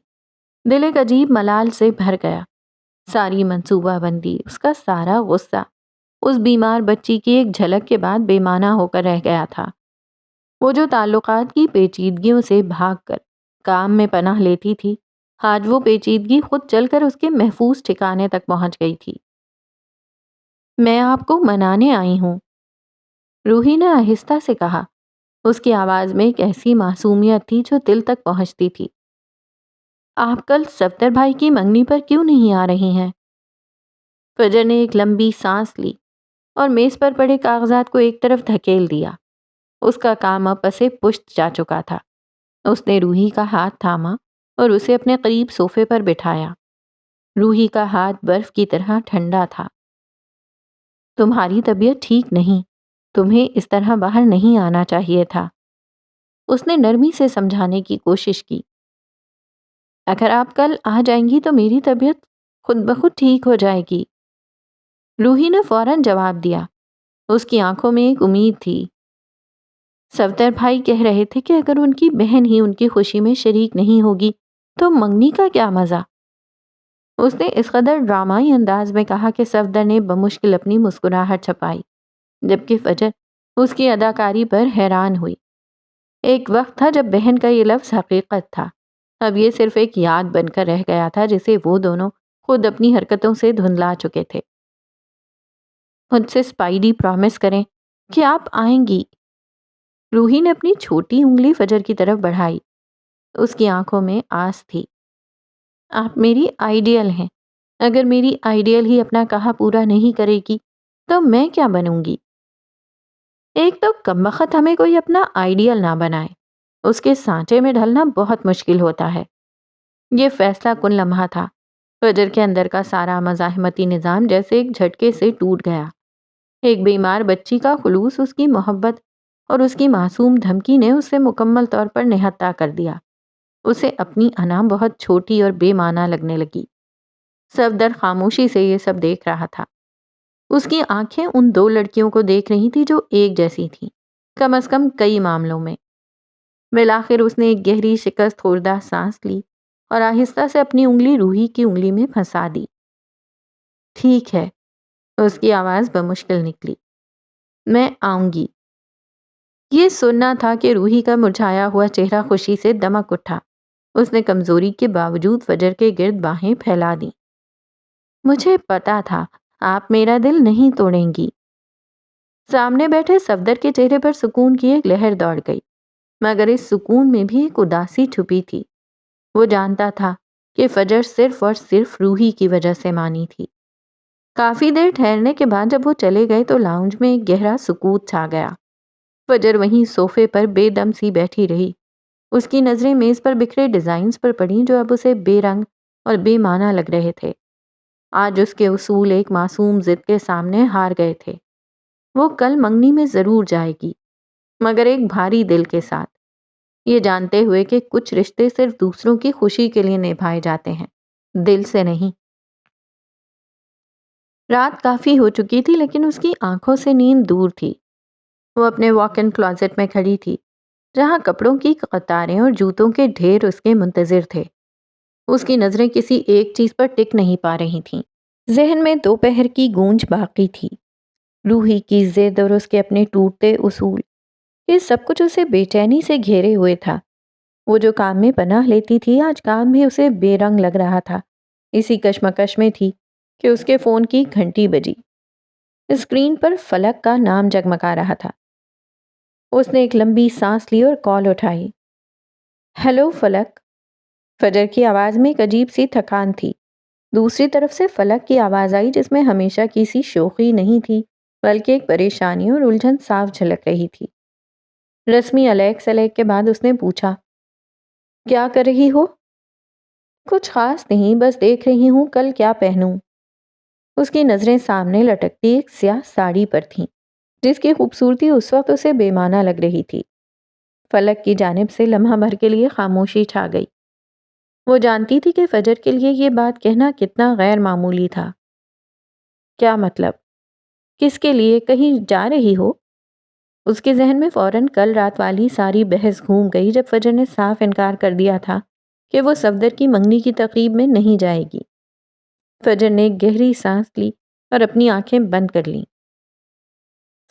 دل ایک عجیب ملال سے بھر گیا۔ ساری منصوبہ بندی، اس کا سارا غصہ اس بیمار بچی کی ایک جھلک کے بعد بے معنی ہو کر رہ گیا تھا۔ وہ جو تعلقات کی پیچیدگیوں سے بھاگ کر کام میں پناہ لیتی تھی، آج وہ پیچیدگی خود چل کر اس کے محفوظ ٹھکانے تک پہنچ گئی تھی۔ میں آپ کو منانے آئی ہوں، روحی نے آہستہ سے کہا۔ اس کی آواز میں ایک ایسی معصومیت تھی جو دل تک پہنچتی تھی۔ آپ کل صفدر بھائی کی منگنی پر کیوں نہیں آ رہی ہیں؟ فجر نے ایک لمبی سانس لی اور میز پر پڑے کاغذات کو ایک طرف دھکیل دیا۔ اس کا کام اب پسے پشت جا چکا تھا۔ اس نے روحی کا ہاتھ تھاما اور اسے اپنے قریب صوفے پر بٹھایا۔ روحی کا ہاتھ برف کی طرح ٹھنڈا تھا۔ تمہاری طبیعت ٹھیک نہیں، تمہیں اس طرح باہر نہیں آنا چاہیے تھا۔ اس نے نرمی سے سمجھانے کی کوشش کی۔ اگر آپ کل آ جائیں گی تو میری طبیعت خود بخود ٹھیک ہو جائے گی۔ روحی نے فوراً جواب دیا۔ اس کی آنکھوں میں ایک امید تھی۔ صفدر بھائی کہہ رہے تھے کہ اگر ان کی بہن ہی ان کی خوشی میں شریک نہیں ہوگی تو منگنی کا کیا مزہ؟ اس نے اس قدر ڈرامائی انداز میں کہا کہ صفدر نے بمشکل اپنی مسکراہٹ چھپائی، جبکہ فجر اس کی اداکاری پر حیران ہوئی۔ ایک وقت تھا جب بہن کا یہ لفظ حقیقت تھا، اب یہ صرف ایک یاد بن کر رہ گیا تھا جسے وہ دونوں خود اپنی حرکتوں سے دھندلا چکے تھے۔ مجھ سے اسپائڈی پرومس کریں کہ آپ آئیں گی۔ روحی نے اپنی چھوٹی انگلی فجر کی طرف بڑھائی۔ اس کی آنکھوں میں آس تھی۔ آپ میری آئیڈیل ہیں، اگر میری آئیڈیل ہی اپنا کہا پورا نہیں کرے گی تو میں کیا بنوں گی؟ ایک تو کمبخت ہمیں کوئی اپنا آئیڈیل نہ بنائے، اس کے سانچے میں ڈھلنا بہت مشکل ہوتا ہے۔ یہ فیصلہ کن لمحہ تھا۔ فجر کے اندر کا سارا مزاحمتی نظام جیسے ایک جھٹکے سے ٹوٹ گیا۔ ایک بیمار بچی کا خلوص، اس کی محبت اور اس کی معصوم دھمکی نے اسے مکمل طور پر نہتہ کر دیا۔ اسے اپنی انا بہت چھوٹی اور بے معنی لگنے لگی۔ صفدر خاموشی سے یہ سب دیکھ رہا تھا۔ اس کی آنکھیں ان دو لڑکیوں کو دیکھ رہی تھی جو ایک جیسی تھیں، کم از کم کئی معاملوں میں۔ بالآخر اس نے ایک گہری شکست خوردہ سانس لی اور آہستہ سے اپنی انگلی روحی کی انگلی میں پھنسا دی۔ ٹھیک ہے، اس کی آواز بمشکل نکلی، میں آؤں گی۔ یہ سننا تھا کہ روحی کا مرجھایا ہوا چہرہ خوشی سے دمک اٹھا۔ اس نے کمزوری کے باوجود فجر کے گرد باہیں پھیلا دیں۔ مجھے پتا تھا آپ میرا دل نہیں توڑیں گی۔ سامنے بیٹھے صفدر کے چہرے پر سکون کی ایک لہر دوڑ گئی، مگر اس سکون میں بھی ایک اداسی چھپی تھی۔ وہ جانتا تھا کہ فجر صرف اور صرف روحی کی وجہ سے مانی تھی۔ کافی دیر ٹھہرنے کے بعد جب وہ چلے گئے تو لاؤنج میں ایک گہرا سکوت چھا گیا۔ فجر وہیں صوفے پر بے دم سی بیٹھی رہی۔ اس کی نظریں میز پر بکھرے ڈیزائنز پر پڑیں جو اب اسے بے رنگ اور بے معنی لگ رہے تھے۔ آج اس کے اصول ایک معصوم ضد کے سامنے ہار گئے تھے۔ وہ کل منگنی میں ضرور جائے گی، مگر ایک بھاری دل کے ساتھ، یہ جانتے ہوئے کہ کچھ رشتے صرف دوسروں کی خوشی کے لیے نبھائے جاتے ہیں، دل سے نہیں۔ رات کافی ہو چکی تھی لیکن اس کی آنکھوں سے نیند دور تھی۔ وہ اپنے واک ان کلازٹ میں کھڑی تھی، جہاں کپڑوں کی قطاریں اور جوتوں کے ڈھیر اس کے منتظر تھے۔ اس کی نظریں کسی ایک چیز پر ٹک نہیں پا رہی تھیں۔ ذہن میں دوپہر کی گونج باقی تھی، روحی کی ضد اور اس کے اپنے ٹوٹتے اصول۔ یہ سب کچھ اسے بے چینی سے گھیرے ہوئے تھا۔ وہ جو کام میں پناہ لیتی تھی، آج کام بھی اسے بے رنگ لگ رہا تھا۔ اسی کشمکش میں تھی کہ اس کے فون کی گھنٹی بجی۔ اسکرین پر فلک کا نام جگمگا رہا تھا۔ اس نے ایک لمبی سانس لی اور کال اٹھائی۔ ہیلو فلک۔ فجر کی آواز میں ایک عجیب سی تھکان تھی۔ دوسری طرف سے فلک کی آواز آئی جس میں ہمیشہ کی سی شوخی نہیں تھی، بلکہ ایک پریشانی اور الجھن صاف جھلک رہی تھی۔ رسمی علیک سلیک کے بعد اس نے پوچھا، کیا کر رہی ہو؟ کچھ خاص نہیں، بس دیکھ رہی ہوں کل کیا پہنوں۔ اس کی نظریں سامنے لٹکتی ایک سیاہ ساڑی پر تھیں، جس کی خوبصورتی اس وقت اسے بے معنی لگ رہی تھی۔ فلک کی جانب سے لمحہ بھر کے لیے خاموشی چھا گئی۔ وہ جانتی تھی کہ فجر کے لیے یہ بات کہنا کتنا غیر معمولی تھا۔ کیا مطلب؟ کس کے لیے؟ کہیں جا رہی ہو؟ اس کے ذہن میں فوراً کل رات والی ساری بحث گھوم گئی جب فجر نے صاف انکار کر دیا تھا کہ وہ صفدر کی منگنی کی تقریب میں نہیں جائے گی۔ فجر نے ایک گہری سانس لی اور اپنی آنکھیں بند کر لیں۔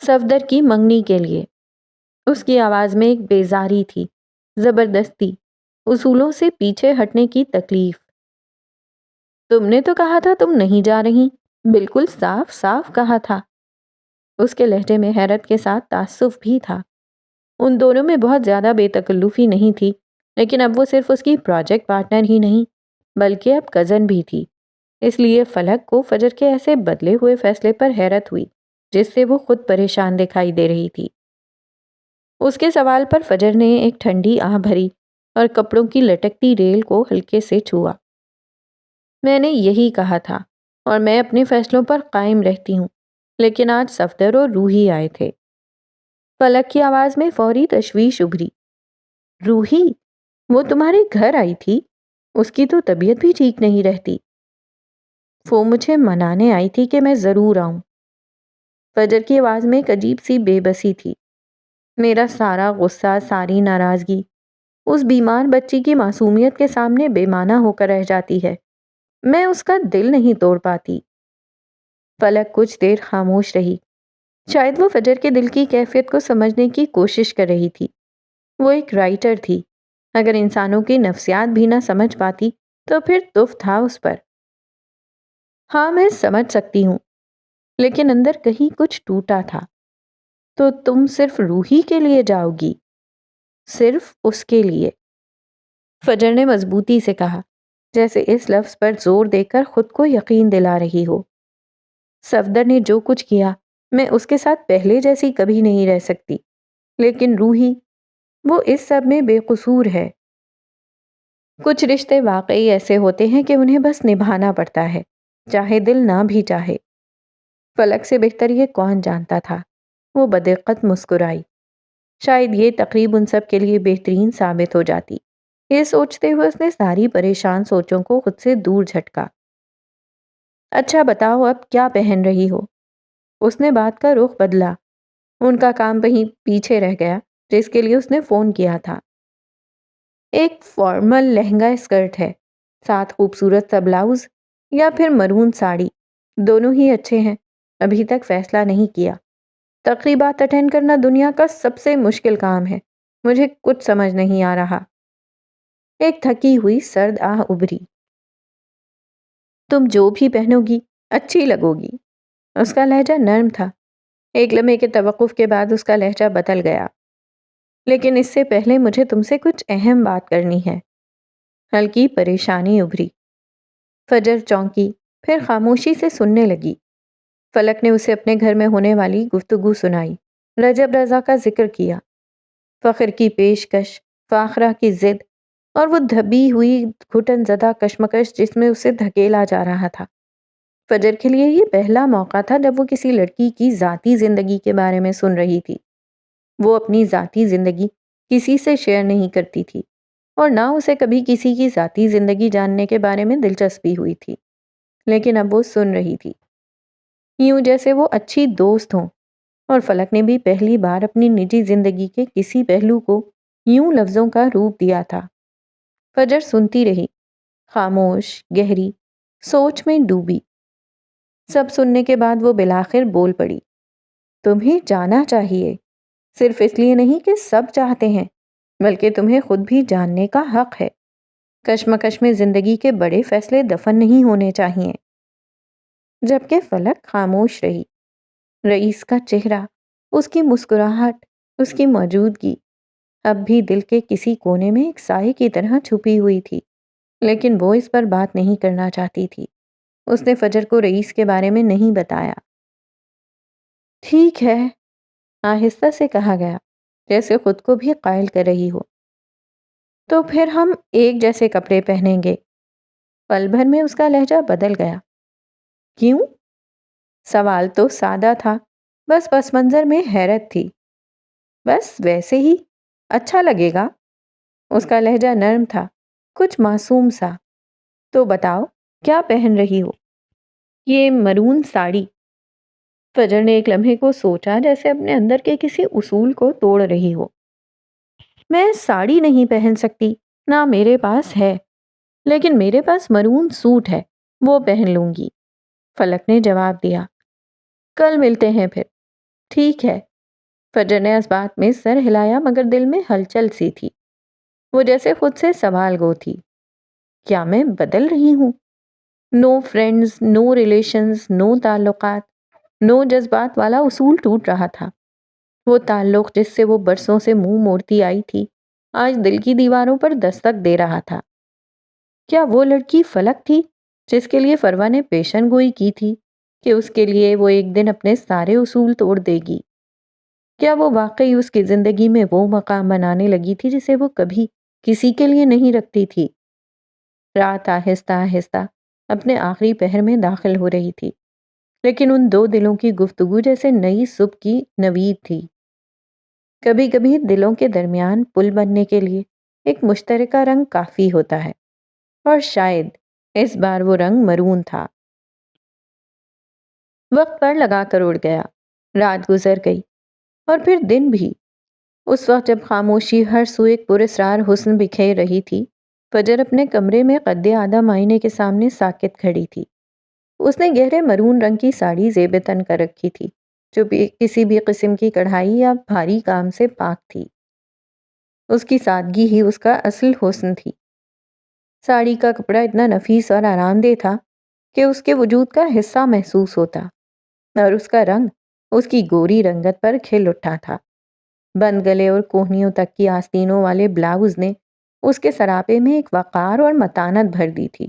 صفدر کی منگنی کے لیے۔ اس کی آواز میں ایک بیزاری تھی، زبردستی، اصولوں سے پیچھے ہٹنے کی تکلیف۔ تم نے تو کہا تھا تم نہیں جا رہی، بالکل صاف صاف کہا تھا۔ اس کے لہجے میں حیرت کے ساتھ تعصب بھی تھا۔ ان دونوں میں بہت زیادہ بے تکلفی نہیں تھی، لیکن اب وہ صرف اس کی پروجیکٹ پارٹنر ہی نہیں بلکہ اب کزن بھی تھی۔ اس لیے فلک کو فجر کے ایسے بدلے ہوئے فیصلے پر حیرت ہوئی جس سے وہ خود پریشان دکھائی دے رہی تھی۔ اس کے سوال پر فجر نے ایک ٹھنڈی آہ بھری اور کپڑوں کی لٹکتی ریل کو ہلکے سے چھوا۔ میں نے یہی کہا تھا اور میں اپنے فیصلوں پر قائم رہتی ہوں، لیکن آج صفدر اور روحی آئے تھے۔ فلک کی آواز میں فوری تشویش ابھری۔ روحی؟ وہ تمہارے گھر آئی تھی؟ اس کی تو طبیعت بھی ٹھیک نہیں رہتی۔ وہ مجھے منانے آئی تھی کہ میں ضرور آؤں۔ فجر کی آواز میں ایک عجیب سی بے بسی تھی۔ میرا سارا غصہ، ساری ناراضگی اس بیمار بچی کی معصومیت کے سامنے بے معنی ہو کر رہ جاتی ہے۔ میں اس کا دل نہیں توڑ پاتی۔ فلک کچھ دیر خاموش رہی۔ شاید وہ فجر کے دل کی کیفیت کو سمجھنے کی کوشش کر رہی تھی۔ وہ ایک رائٹر تھی، اگر انسانوں کی نفسیات بھی نہ سمجھ پاتی تو پھر تف تھا اس پر۔ ہاں میں سمجھ سکتی ہوں، لیکن اندر کہیں کچھ ٹوٹا تھا۔ تو تم صرف روحی کے لیے جاؤ گی؟ صرف اس کے لیے؟ فجر نے مضبوطی سے کہا، جیسے اس لفظ پر زور دے کر خود کو یقین دلا رہی ہو۔ صفدر نے جو کچھ کیا، میں اس کے ساتھ پہلے جیسی کبھی نہیں رہ سکتی، لیکن روحی، وہ اس سب میں بے قصور ہے۔ کچھ رشتے واقعی ایسے ہوتے ہیں کہ انہیں بس نبھانا پڑتا ہے، چاہے دل نہ بھی چاہے۔ فلک سے بہتر یہ کون جانتا تھا؟ وہ بدقت مسکرائی۔ شاید یہ تقریب ان سب کے لیے بہترین ثابت ہو جاتی۔ یہ سوچتے ہوئے اس نے ساری پریشان سوچوں کو خود سے دور جھٹکا۔ اچھا بتاؤ اب کیا پہن رہی ہو؟ اس نے بات کا رخ بدلا۔ ان کا کام وہیں پیچھے رہ گیا جس کے لیے اس نے فون کیا تھا۔ ایک فارمل لہنگا اسکرٹ ہے، ساتھ خوبصورت سا بلاؤز یا پھر مرون ساڑی، دونوں ہی اچھے ہیں۔ ابھی تک فیصلہ نہیں کیا۔ تقریبات اٹینڈ کرنا دنیا کا سب سے مشکل کام ہے، مجھے کچھ سمجھ نہیں آ رہا۔ ایک تھکی ہوئی سرد آہ ابھری۔ تم جو بھی پہنو گی اچھی لگو گی۔ اس کا لہجہ نرم تھا۔ ایک لمحے کے توقف کے بعد اس کا لہجہ بدل گیا۔ لیکن اس سے پہلے مجھے تم سے کچھ اہم بات کرنی ہے۔ ہلکی پریشانی ابھری۔ فجر چونکی، پھر خاموشی سے سننے لگی۔ فلک نے اسے اپنے گھر میں ہونے والی گفتگو سنائی، رجب رضا کا ذکر کیا، فخر کی پیشکش، فاخرہ کی ضد، اور وہ دھبی ہوئی گھٹن زدہ کشمکش جس میں اسے دھکیلا جا رہا تھا۔ فجر کے لیے یہ پہلا موقع تھا جب وہ کسی لڑکی کی ذاتی زندگی کے بارے میں سن رہی تھی۔ وہ اپنی ذاتی زندگی کسی سے شیئر نہیں کرتی تھی، اور نہ اسے کبھی کسی کی ذاتی زندگی جاننے کے بارے میں دلچسپی ہوئی تھی، لیکن اب وہ سن رہی تھی، یوں جیسے وہ اچھی دوست ہوں۔ اور فلک نے بھی پہلی بار اپنی نجی زندگی کے کسی پہلو کو یوں لفظوں کا روپ دیا تھا۔ فجر سنتی رہی، خاموش، گہری، سوچ میں ڈوبی۔ سب سننے کے بعد وہ بالآخر بول پڑی۔ تمہیں جانا چاہیے، صرف اس لیے نہیں کہ سب چاہتے ہیں، بلکہ تمہیں خود بھی جاننے کا حق ہے۔ کشمکش میں زندگی کے بڑے فیصلے دفن نہیں ہونے چاہیے۔ جبکہ فلک خاموش رہی۔ رئیس کا چہرہ، اس کی مسکراہٹ، اس کی موجودگی اب بھی دل کے کسی کونے میں ایک سائے کی طرح چھپی ہوئی تھی، لیکن وہ اس پر بات نہیں کرنا چاہتی تھی۔ اس نے فجر کو رئیس کے بارے میں نہیں بتایا۔ ٹھیک ہے، آہستہ سے کہا گیا، جیسے خود کو بھی قائل کر رہی ہو۔ تو پھر ہم ایک جیسے کپڑے پہنیں گے۔ پل بھر میں اس کا لہجہ بدل گیا۔ کیوں؟ سوال تو سادہ تھا، بس پس منظر میں حیرت تھی۔ بس ویسے ہی، اچھا لگے گا۔ اس کا لہجہ نرم تھا، کچھ معصوم سا۔ تو بتاؤ کیا پہن رہی ہو؟ یہ مرون ساڑی۔ فجر نے ایک لمحے کو سوچا، جیسے اپنے اندر کے کسی اصول کو توڑ رہی ہو۔ میں ساڑی نہیں پہن سکتی، نہ میرے پاس ہے، لیکن میرے پاس مرون سوٹ ہے، وہ پہن لوں گی، فلک نے جواب دیا۔ کل ملتے ہیں پھر۔ ٹھیک ہے۔ فجر نے اس بات میں سر ہلایا، مگر دل میں ہلچل سی تھی۔ وہ جیسے خود سے سوال گو تھی۔ کیا میں بدل رہی ہوں؟ نو فرینڈز، نو ریلیشنز، نو تعلقات، نو جذبات والا اصول ٹوٹ رہا تھا۔ وہ تعلق جس سے وہ برسوں سے منہ موڑتی آئی تھی، آج دل کی دیواروں پر دستک دے رہا تھا۔ کیا وہ لڑکی فلک تھی جس کے لیے فروا نے پیشن گوئی کی تھی کہ اس کے لیے وہ ایک دن اپنے سارے اصول توڑ دے گی؟ کیا وہ واقعی اس کی زندگی میں وہ مقام بنانے لگی تھی جسے وہ کبھی کسی کے لیے نہیں رکھتی تھی؟ رات آہستہ آہستہ اپنے آخری پہر میں داخل ہو رہی تھی، لیکن ان دو دلوں کی گفتگو جیسے نئی صبح کی نوید تھی۔ کبھی کبھی دلوں کے درمیان پل بننے کے لیے ایک مشترکہ رنگ کافی ہوتا ہے، اور شاید اس بار وہ رنگ مرون تھا۔ وقت پر لگا کر اڑ گیا، رات گزر گئی، اور پھر دن بھی۔ اس وقت جب خاموشی ہر سو ایک پراسرار حسن بکھیر رہی تھی، فجر اپنے کمرے میں قد آدم آئینے کے سامنے ساکت کھڑی تھی۔ اس نے گہرے مرون رنگ کی ساڑی زیب تن کر رکھی تھی، جو کسی بھی قسم کی کڑھائی یا بھاری کام سے پاک تھی۔ اس کی سادگی ہی اس کا اصل حسن تھی۔ ساڑی کا کپڑا اتنا نفیس اور آرام دہ تھا کہ اس کے وجود کا حصہ محسوس ہوتا، اور اس کا رنگ اس کی گوری رنگت پر کھل اٹھا تھا۔ بند گلے اور کوہنیوں تک کی آستینوں والے بلاؤز نے اس کے سراپے میں ایک وقار اور متانت بھر دی تھی۔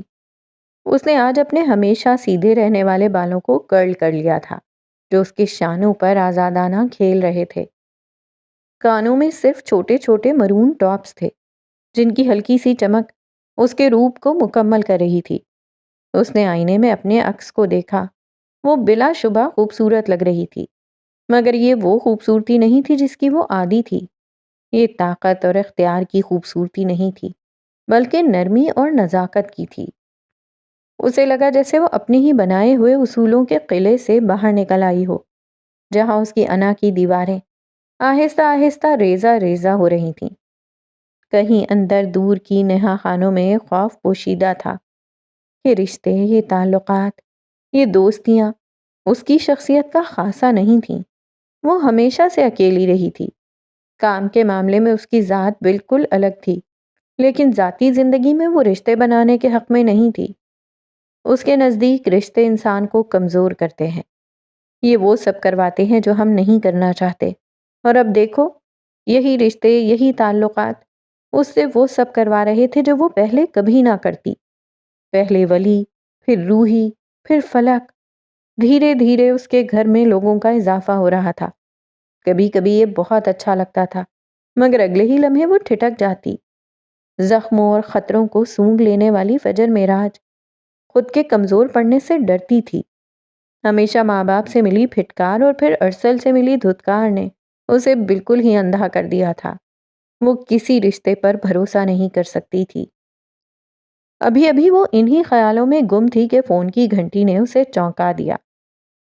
اس نے آج اپنے ہمیشہ سیدھے رہنے والے بالوں کو کرل کر لیا تھا، جو اس کے شانوں پر آزادانہ کھیل رہے تھے۔ کانوں میں صرف چھوٹے چھوٹے مرون ٹاپس تھے، جن کی ہلکی سی چمک اس کے روپ کو مکمل کر رہی تھی۔ اس نے آئینے میں اپنے عکس کو دیکھا۔ وہ بلا شبہ خوبصورت لگ رہی تھی، مگر یہ وہ خوبصورتی نہیں تھی جس کی وہ عادی تھی۔ یہ طاقت اور اختیار کی خوبصورتی نہیں تھی، بلکہ نرمی اور نزاکت کی تھی۔ اسے لگا جیسے وہ اپنے ہی بنائے ہوئے اصولوں کے قلعے سے باہر نکل آئی ہو، جہاں اس کی انا کی دیواریں آہستہ آہستہ ریزہ ریزہ ہو رہی تھیں۔ کہیں اندر دور کی نہا خانوں میں خوف پوشیدہ تھا۔ یہ رشتے، یہ تعلقات، یہ دوستیاں اس کی شخصیت کا خاصہ نہیں تھیں۔ وہ ہمیشہ سے اکیلی رہی تھی۔ کام کے معاملے میں اس کی ذات بالکل الگ تھی، لیکن ذاتی زندگی میں وہ رشتے بنانے کے حق میں نہیں تھی۔ اس کے نزدیک رشتے انسان کو کمزور کرتے ہیں۔ یہ وہ سب کرواتے ہیں جو ہم نہیں کرنا چاہتے، اور اب دیکھو، یہی رشتے، یہی تعلقات اس سے وہ سب کروا رہے تھے جو وہ پہلے کبھی نہ کرتی۔ پہلے ولی، پھر روحی، پھر فلک۔ دھیرے دھیرے اس کے گھر میں لوگوں کا اضافہ ہو رہا تھا۔ کبھی کبھی یہ بہت اچھا لگتا تھا، مگر اگلے ہی لمحے وہ ٹھٹک جاتی۔ زخموں اور خطروں کو سونگھ لینے والی فجر معراج خود کے کمزور پڑنے سے ڈرتی تھی۔ ہمیشہ ماں باپ سے ملی پھٹکار اور پھر ارسل سے ملی دھتکار نے اسے بالکل ہی اندھا کر دیا تھا۔ وہ کسی رشتے پر بھروسہ نہیں کر سکتی تھی۔ ابھی ابھی وہ انہی خیالوں میں گم تھی کہ فون کی گھنٹی نے اسے چونکا دیا۔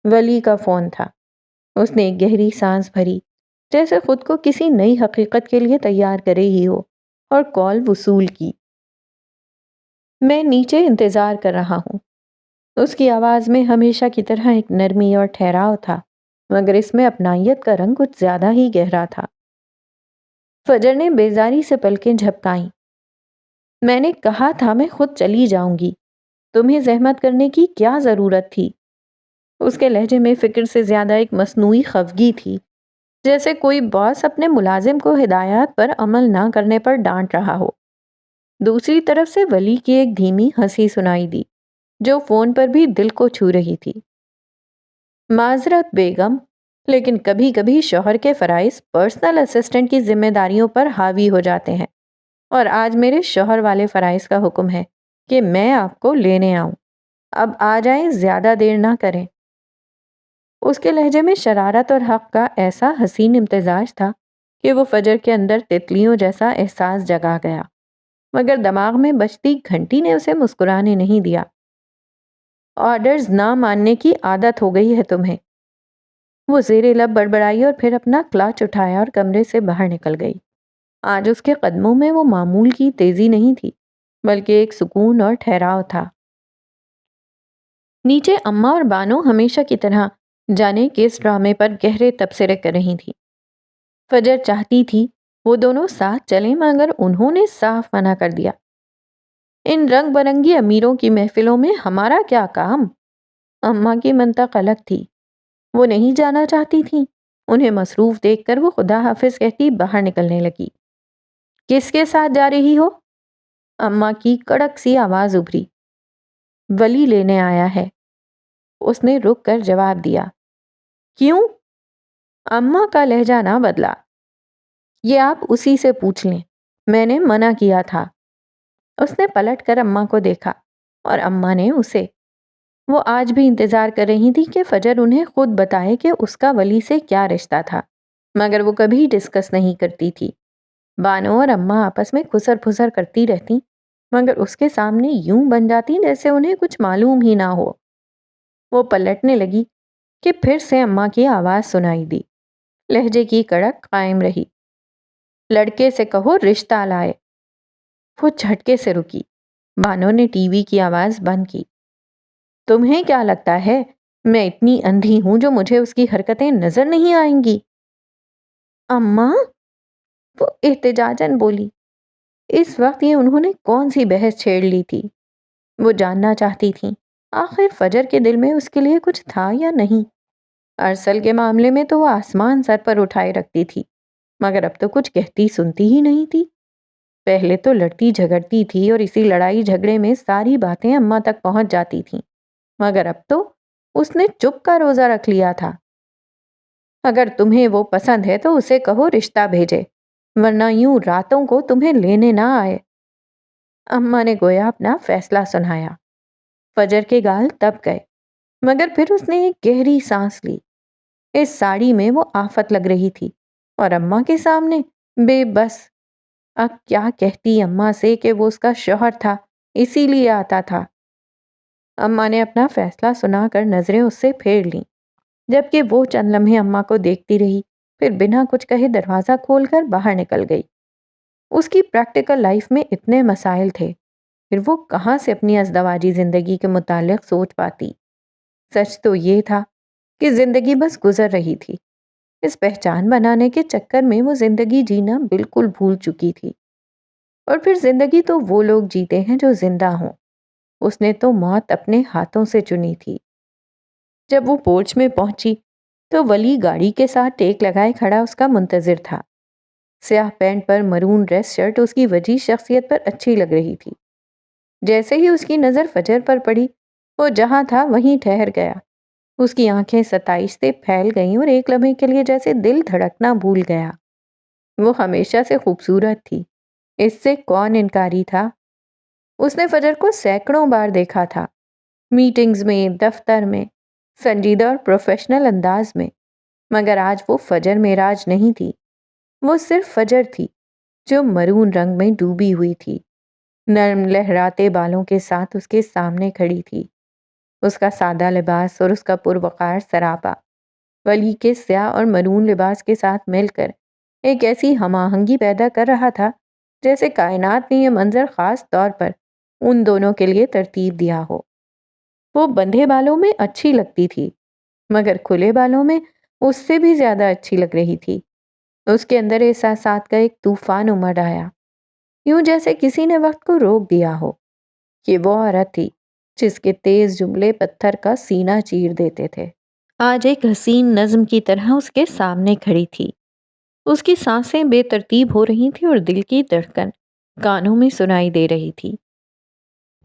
ولی کا فون تھا۔ اس نے ایک گہری سانس بھری، جیسے خود کو کسی نئی حقیقت کے لیے تیار کر رہی ہو، اور کال وصول کی۔ میں نیچے انتظار کر رہا ہوں۔ اس کی آواز میں ہمیشہ کی طرح ایک نرمی اور ٹھہراؤ تھا، مگر اس میں اپنائیت کا رنگ کچھ زیادہ ہی گہرا تھا۔ فجر نے بیزاری سے پلکیں جھپکائیں۔ میں نے کہا تھا میں خود چلی جاؤں گی، تمہیں زحمت کرنے کی کیا ضرورت تھی؟ اس کے لہجے میں فکر سے زیادہ ایک مصنوعی خفگی تھی، جیسے کوئی باس اپنے ملازم کو ہدایات پر عمل نہ کرنے پر ڈانٹ رہا ہو۔ دوسری طرف سے ولی کی ایک دھیمی ہنسی سنائی دی، جو فون پر بھی دل کو چھو رہی تھی۔ معذرت بیگم، لیکن کبھی کبھی شوہر کے فرائض پرسنل اسسٹنٹ کی ذمہ داریوں پر حاوی ہو جاتے ہیں، اور آج میرے شوہر والے فرائض کا حکم ہے کہ میں آپ کو لینے آؤں۔ اب آ جائیں، زیادہ دیر نہ کریں۔ اس کے لہجے میں شرارت اور حق کا ایسا حسین امتزاج تھا کہ وہ فجر کے اندر تتلیوں جیسا احساس جگا گیا، مگر دماغ میں بجتی گھنٹی نے اسے مسکرانے نہیں دیا۔ آرڈرز نہ ماننے کی عادت ہو گئی ہے تمہیں، وہ زیر لب بڑبڑائی اور پھر اپنا کلچ اٹھایا اور کمرے سے باہر نکل گئی۔ آج اس کے قدموں میں وہ معمول کی تیزی نہیں تھی، بلکہ ایک سکون اور ٹھہراؤ تھا۔ نیچے اماں اور بانو ہمیشہ کی طرح جانے کس ڈرامے پر گہرے تبصرے کر رہی تھی۔ فجر چاہتی تھی وہ دونوں ساتھ چلیں، مگر انہوں نے صاف منع کر دیا۔ ان رنگ برنگی امیروں کی محفلوں میں ہمارا کیا کام؟ اماں کی منطق الگ تھی۔ وہ نہیں جانا چاہتی تھیں۔ انہیں مصروف دیکھ کر وہ خدا حافظ کہتی باہر نکلنے لگی۔ کس کے ساتھ جا رہی ہو؟ اماں کی کڑک سی آواز ابھری۔ ولی لینے آیا ہے، اس نے رک کر جواب دیا۔ کیوں؟ اماں کا لہجہ نہ بدلا۔ یہ آپ اسی سے پوچھ لیں، میں نے منع کیا تھا۔ اس نے پلٹ کر اماں کو دیکھا، اور اماں نے اسے۔ وہ آج بھی انتظار کر رہی تھی کہ فجر انہیں خود بتائے کہ اس کا ولی سے کیا رشتہ تھا، مگر وہ کبھی ڈسکس نہیں کرتی تھی۔ بانو اور اماں آپس میں خسر پھسر کرتی رہتی، مگر اس کے سامنے یوں بن جاتی جیسے انہیں کچھ معلوم ہی نہ ہو۔ وہ پلٹنے لگی کہ پھر سے اماں کی آواز سنائی دی۔ لہجے کی کڑک قائم رہی۔ لڑکے سے کہو رشتہ لائے۔ وہ جھٹکے سے رکی۔ بانو نے ٹی وی کی آواز بند کی۔ تمہیں کیا لگتا ہے میں اتنی اندھی ہوں جو مجھے اس کی حرکتیں نظر نہیں آئیں گی؟ اماں، وہ احتجاجاً بولی۔ اس وقت یہ انہوں نے کون سی بحث چھیڑ لی تھی؟ وہ جاننا چاہتی تھیں آخر فجر کے دل میں اس کے لیے کچھ تھا یا نہیں۔ ارسل کے معاملے میں تو وہ آسمان سر پر اٹھائے رکھتی تھی، مگر اب تو کچھ کہتی سنتی ہی نہیں تھی۔ پہلے تو لڑتی جھگڑتی تھی اور اسی لڑائی جھگڑے میں ساری باتیں اماں تک پہنچ جاتی تھیں، مگر اب تو اس نے چپ کا روزہ رکھ لیا تھا۔ اگر تمہیں وہ پسند ہے تو اسے کہو رشتہ بھیجے، ورنہ یوں راتوں کو تمہیں لینے نہ آئے۔ اماں نے گویا اپنا فیصلہ سنایا۔ فجر کے گال تپ گئے، مگر پھر اس نے ایک گہری سانس لی۔ اس ساڑی میں وہ آفت لگ رہی تھی، اور اماں کے سامنے بے بس۔ اب کیا کہتی اماں سے کہ وہ اس کا شوہر تھا، اسی لیے آتا تھا۔ اماں نے اپنا فیصلہ سنا کر نظریں اس سے پھیر لیں، جبکہ وہ چند لمحے اماں کو دیکھتی رہی، پھر بنا کچھ کہے دروازہ کھول کر باہر نکل گئی۔ اس کی پریکٹیکل لائف میں اتنے مسائل تھے، پھر وہ کہاں سے اپنی ازدواجی زندگی کے متعلق سوچ پاتی؟ سچ تو یہ تھا کہ زندگی بس گزر رہی تھی۔ اس پہچان بنانے کے چکر میں وہ زندگی جینا بالکل بھول چکی تھی۔ اور پھر زندگی تو وہ لوگ جیتے ہیں جو زندہ ہوں۔ اس نے تو موت اپنے ہاتھوں سے چنی تھی۔ جب وہ پورچ میں پہنچی تو ولی گاڑی کے ساتھ ٹیک لگائے کھڑا اس کا منتظر تھا۔ سیاہ پینٹ پر مرون ڈریس شرٹ اس کی وجیح شخصیت پر اچھی لگ رہی تھی۔ جیسے ہی اس کی نظر فجر پر پڑی، وہ جہاں تھا وہیں ٹھہر گیا۔ اس کی آنکھیں ستائش سے پھیل گئیں اور ایک لمحے کے لیے جیسے دل دھڑکنا بھول گیا۔ وہ ہمیشہ سے خوبصورت تھی، اس سے کون انکاری تھا؟ اس نے فجر کو سینکڑوں بار دیکھا تھا، میٹنگز میں، دفتر میں، سنجیدہ اور پروفیشنل انداز میں، مگر آج وہ فجر معراج نہیں تھی، وہ صرف فجر تھی جو مرون رنگ میں ڈوبی ہوئی تھی، نرم لہراتے بالوں کے ساتھ اس کے سامنے کھڑی تھی۔ اس کا سادہ لباس اور اس کا پروقار سراپا ولی کے سیاہ اور مرون لباس کے ساتھ مل کر ایک ایسی ہم آہنگی پیدا کر رہا تھا جیسے کائنات نے یہ منظر خاص طور پر ان دونوں کے لیے ترتیب دیا ہو۔ وہ بندھے بالوں میں اچھی لگتی تھی، مگر کھلے بالوں میں اس سے بھی زیادہ اچھی لگ رہی تھی۔ اس کے اندر احساسات کا ایک طوفان امڑ آیا، یوں جیسے کسی نے وقت کو روک دیا ہو۔ یہ وہ عورت تھی جس کے تیز جملے پتھر کا سینہ چیر دیتے تھے، آج ایک حسین نظم کی طرح اس کے سامنے کھڑی تھی۔ اس کی سانسیں بے ترتیب ہو رہی تھیں اور دل کی دھڑکن کانوں میں سنائی دے رہی تھی۔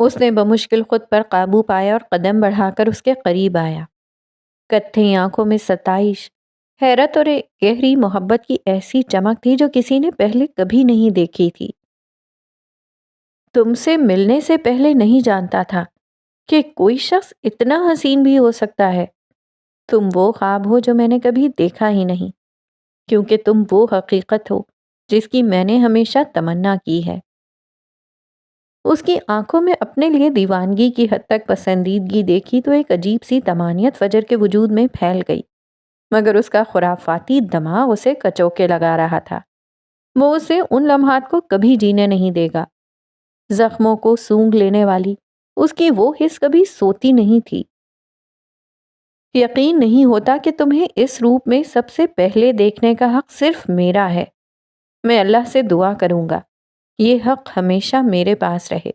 اس نے بمشکل خود پر قابو پایا اور قدم بڑھا کر اس کے قریب آیا۔ کتھئی آنکھوں میں ستائش، حیرت اور ایک گہری محبت کی ایسی چمک تھی جو کسی نے پہلے کبھی نہیں دیکھی تھی۔ تم سے ملنے سے پہلے نہیں جانتا تھا کہ کوئی شخص اتنا حسین بھی ہو سکتا ہے۔ تم وہ خواب ہو جو میں نے کبھی دیکھا ہی نہیں، کیونکہ تم وہ حقیقت ہو جس کی میں نے ہمیشہ تمنا کی ہے۔ اس کی آنکھوں میں اپنے لیے دیوانگی کی حد تک پسندیدگی دیکھی تو ایک عجیب سی طمانینت فجر کے وجود میں پھیل گئی، مگر اس کا خرافاتی دماغ اسے کچوکے لگا رہا تھا۔ وہ اسے ان لمحات کو کبھی جینے نہیں دے گا۔ زخموں کو سونگھ لینے والی اس کی وہ حس کبھی سوتی نہیں تھی۔ یقین نہیں ہوتا کہ تمہیں اس روپ میں سب سے پہلے دیکھنے کا حق صرف میرا ہے۔ میں اللہ سے دعا کروں گا یہ حق ہمیشہ میرے پاس رہے۔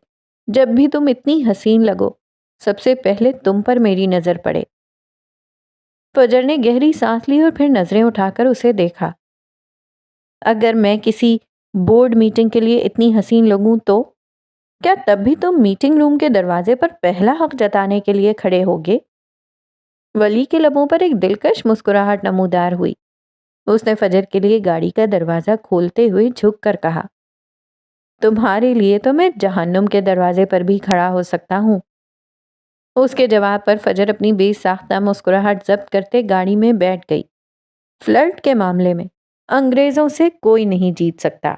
جب بھی تم اتنی حسین لگو، سب سے پہلے تم پر میری نظر پڑے۔ فجر نے گہری سانس لی اور پھر نظریں اٹھا کر اسے دیکھا۔ اگر میں کسی بورڈ میٹنگ کے لیے اتنی حسین لگوں تو کیا تب بھی تم میٹنگ روم کے دروازے پر پہلا حق جتانے کے لیے کھڑے ہوگے؟ ولی کے لبوں پر ایک دلکش مسکراہٹ نمودار ہوئی۔ اس نے فجر کے لیے گاڑی کا دروازہ کھولتے ہوئے جھک کر کہا، تمہارے لیے تو میں جہنم کے دروازے پر بھی کھڑا ہو سکتا ہوں۔ اس کے جواب پر فجر اپنی بے ساختہ مسکراہٹ ضبط کرتے گاڑی میں بیٹھ گئی۔ فلرٹ کے معاملے میں انگریزوں سے کوئی نہیں جیت سکتا۔